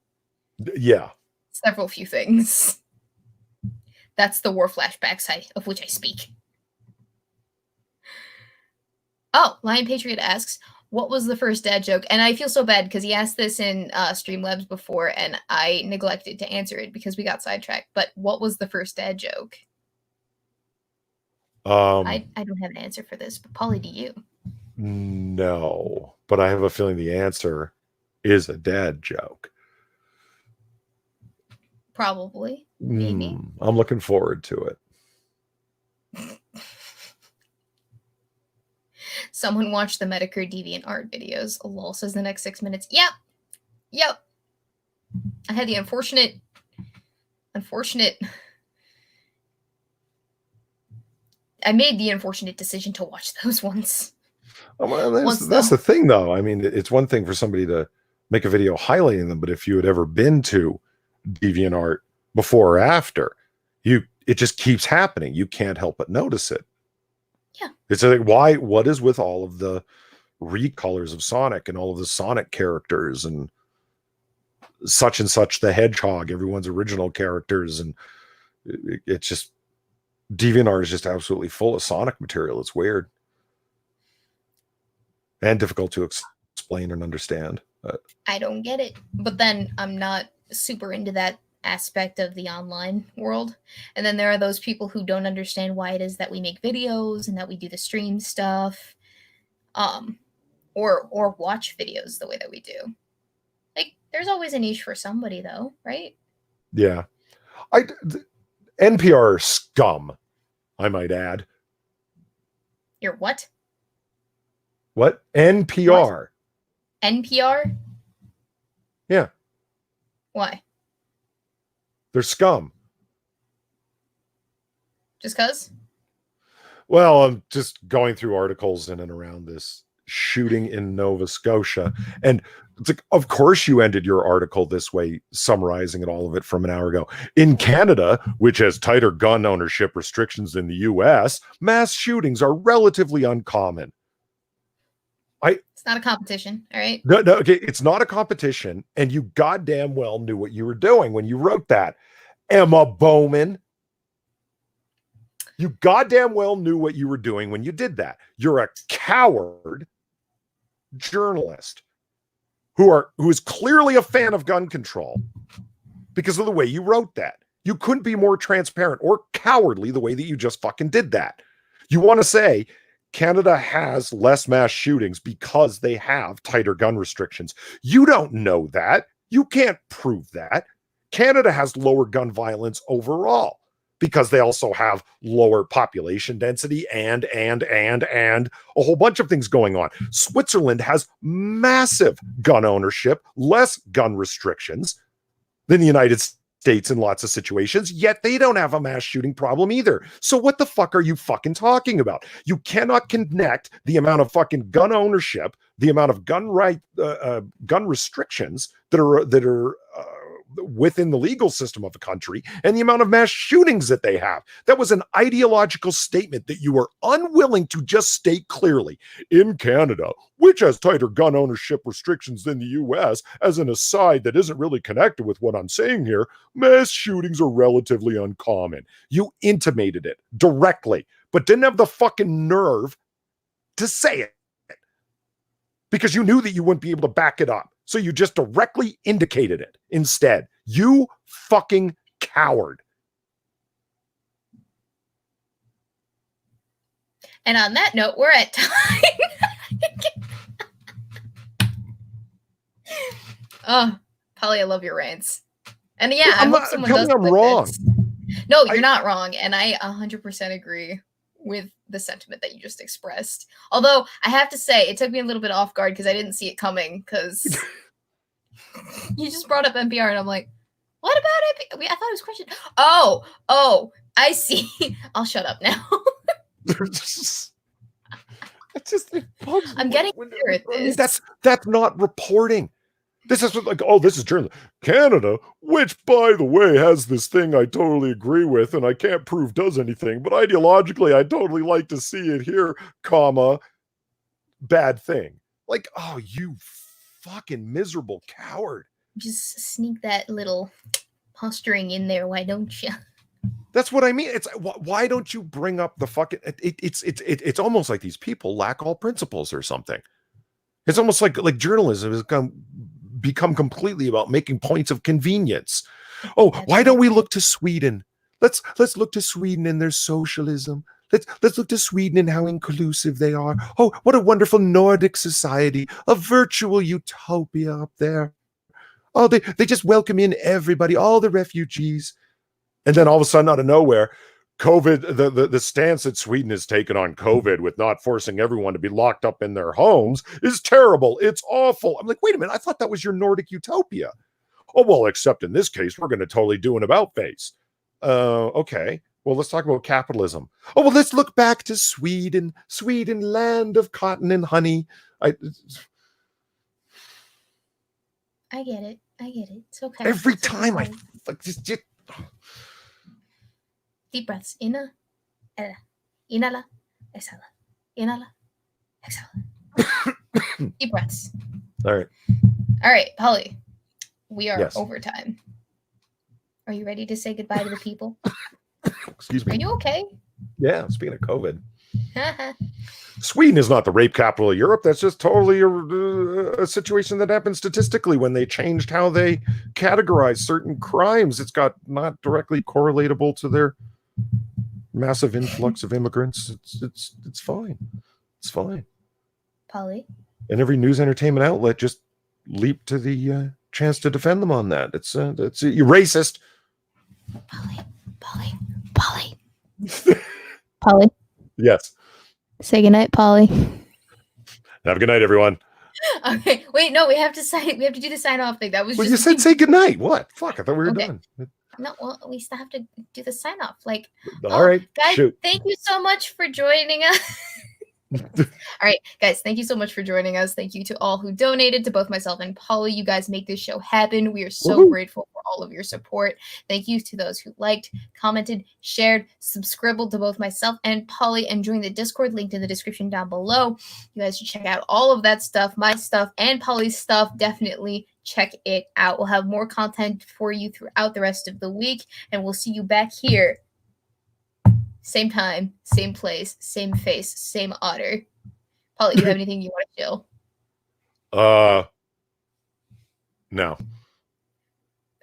Yeah. Several few things. That's the war flashbacks of which I speak. Oh, Lion Patriot asks, what was the first dad joke? And I feel so bad because he asked this in Streamlabs before, and I neglected to answer it because we got sidetracked. But what was the first dad joke? I don't have an answer for this, but Polly, do you? No, but I have a feeling the answer is a dad joke. Probably. Maybe. I'm looking forward to it. Someone watched the Medicare DeviantArt videos. Lol says the next 6 minutes. Yep. I had the unfortunate. I made the unfortunate decision to watch those ones. Well, that's the thing, though. I mean, it's one thing for somebody to make a video highlighting them, but if you had ever been to DeviantArt before or after, it just keeps happening. You can't help but notice it. Yeah. It's like, what is with all of the recolors of Sonic and all of the Sonic characters and such the Hedgehog, everyone's original characters, and it's just DeviantArt is just absolutely full of Sonic material. It's weird and difficult to explain and understand. I don't get it, but then I'm not super into that aspect of the online world. And then there are those people who don't understand why it is that we make videos and that we do the stream stuff, or watch videos the way that we do. Like, there's always a niche for somebody, though, right? Yeah. NPR scum, I might add. You're what? What? NPR. What? NPR? Yeah. Why? They're scum. Just cuz? Well, I'm just going through articles in and around this shooting in Nova Scotia. And it's like, of course you ended your article this way, summarizing it, all of it from an hour ago. In Canada, which has tighter gun ownership restrictions than the US, mass shootings are relatively uncommon. It's not a competition, all right? No, okay, it's not a competition, and you goddamn well knew what you were doing when you wrote that, Emma Bowman. You goddamn well knew what you were doing when you did that. You're a coward journalist who is clearly a fan of gun control because of the way you wrote that. You couldn't be more transparent or cowardly the way that you just fucking did that. You want to say Canada has less mass shootings because they have tighter gun restrictions. You don't know that. You can't prove that. Canada has lower gun violence overall because they also have lower population density and a whole bunch of things going on. Switzerland has massive gun ownership, less gun restrictions than the United States in lots of situations, yet they don't have a mass shooting problem either. So what the fuck are you fucking talking about? You cannot connect the amount of fucking gun ownership, the amount of gun restrictions that are within the legal system of the country, and the amount of mass shootings that they have. That was an ideological statement that you were unwilling to just state clearly. In Canada, which has tighter gun ownership restrictions than the US, as an aside that isn't really connected with what I'm saying here, mass shootings are relatively uncommon. You intimated it directly, but didn't have the fucking nerve to say it because you knew that you wouldn't be able to back it up. So you just directly indicated it instead. You fucking coward. And on that note, we're at time. Oh, Polly, I love your rants. And yeah, I hope someone does. I'm wrong. No, you're not wrong. And I 100% agree with the sentiment that you just expressed. Although I have to say, it took me a little bit off guard because I didn't see it coming because you just brought up NPR and I'm like, what about it? I thought it was question. Oh, I see. I'll shut up now. I'm getting better at this. That's not reporting. This is like, this is journalism. Canada, which, by the way, has this thing I totally agree with, and I can't prove does anything, but ideologically, I totally like to see it here, comma, bad thing. Like, oh, you fucking miserable coward. Just sneak that little posturing in there, why don't you? That's what I mean. It's why don't you bring up the fucking? It's almost like these people lack all principles or something. It's almost like journalism has become completely about making points of convenience. Oh, why don't we look to Sweden? Let's look to Sweden and their socialism. Let's look to Sweden and how inclusive they are. Oh, what a wonderful Nordic society, a virtual utopia up there. Oh, they just welcome in everybody, all the refugees. And then all of a sudden, out of nowhere, COVID, the stance that Sweden has taken on COVID with not forcing everyone to be locked up in their homes is terrible. It's awful. I'm like, wait a minute, I thought that was your Nordic utopia. Oh, well, except in this case, we're going to totally do an about face. Okay. Well, let's talk about capitalism. Oh, well, let's look back to Sweden, land of cotton and honey. I get it. It's okay. Every time I like just deep breaths. Inhala, exhala. Inhala, exhala. Deep breaths. All right, Polly. We are yes. overtime. Are you ready to say goodbye to the people? Excuse me. Are you okay? Yeah, speaking of COVID. Sweden is not the rape capital of Europe. That's just totally a situation that happened statistically when they changed how they categorize certain crimes. It's got not directly correlatable to their massive influx of immigrants. It's fine. It's fine. Polly. And every news entertainment outlet just leaped to the chance to defend them on that. You're racist. Polly. Polly. Yes. Say goodnight, Polly. Have a good night, everyone. Okay. Wait, no, we have to do the sign off thing. That was you said say goodnight. What? Fuck, I thought we were done. No, well, we still have to do the sign off. Like, all right, guys, shoot. Thank you so much for joining us. All right, guys, thank you so much for joining us. Thank you to all who donated, to both myself and Polly. You guys make this show happen. We are so grateful for all of your support. Thank you to those who liked, commented, shared, subscribed to both myself and Polly, and joined the Discord, linked in the description down below. You guys should check out all of that stuff, my stuff and Polly's stuff. Definitely check it out. We'll have more content for you throughout the rest of the week, and we'll see you back here. Same time, same place, same face, same otter. Polly, do you have anything you want to chill? No.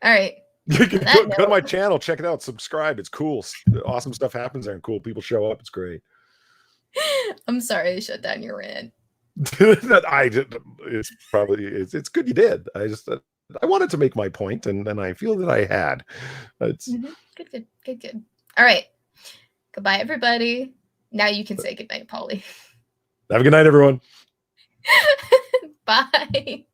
All right. go to my channel, check it out, subscribe. It's cool. Awesome stuff happens there, and cool people show up. It's great. I'm sorry I shut down your rant. It's good you did. I wanted to make my point, and I feel that I had. Good. All right. Goodbye, everybody. Now you can say goodnight, Polly. Have a good night, everyone. Bye.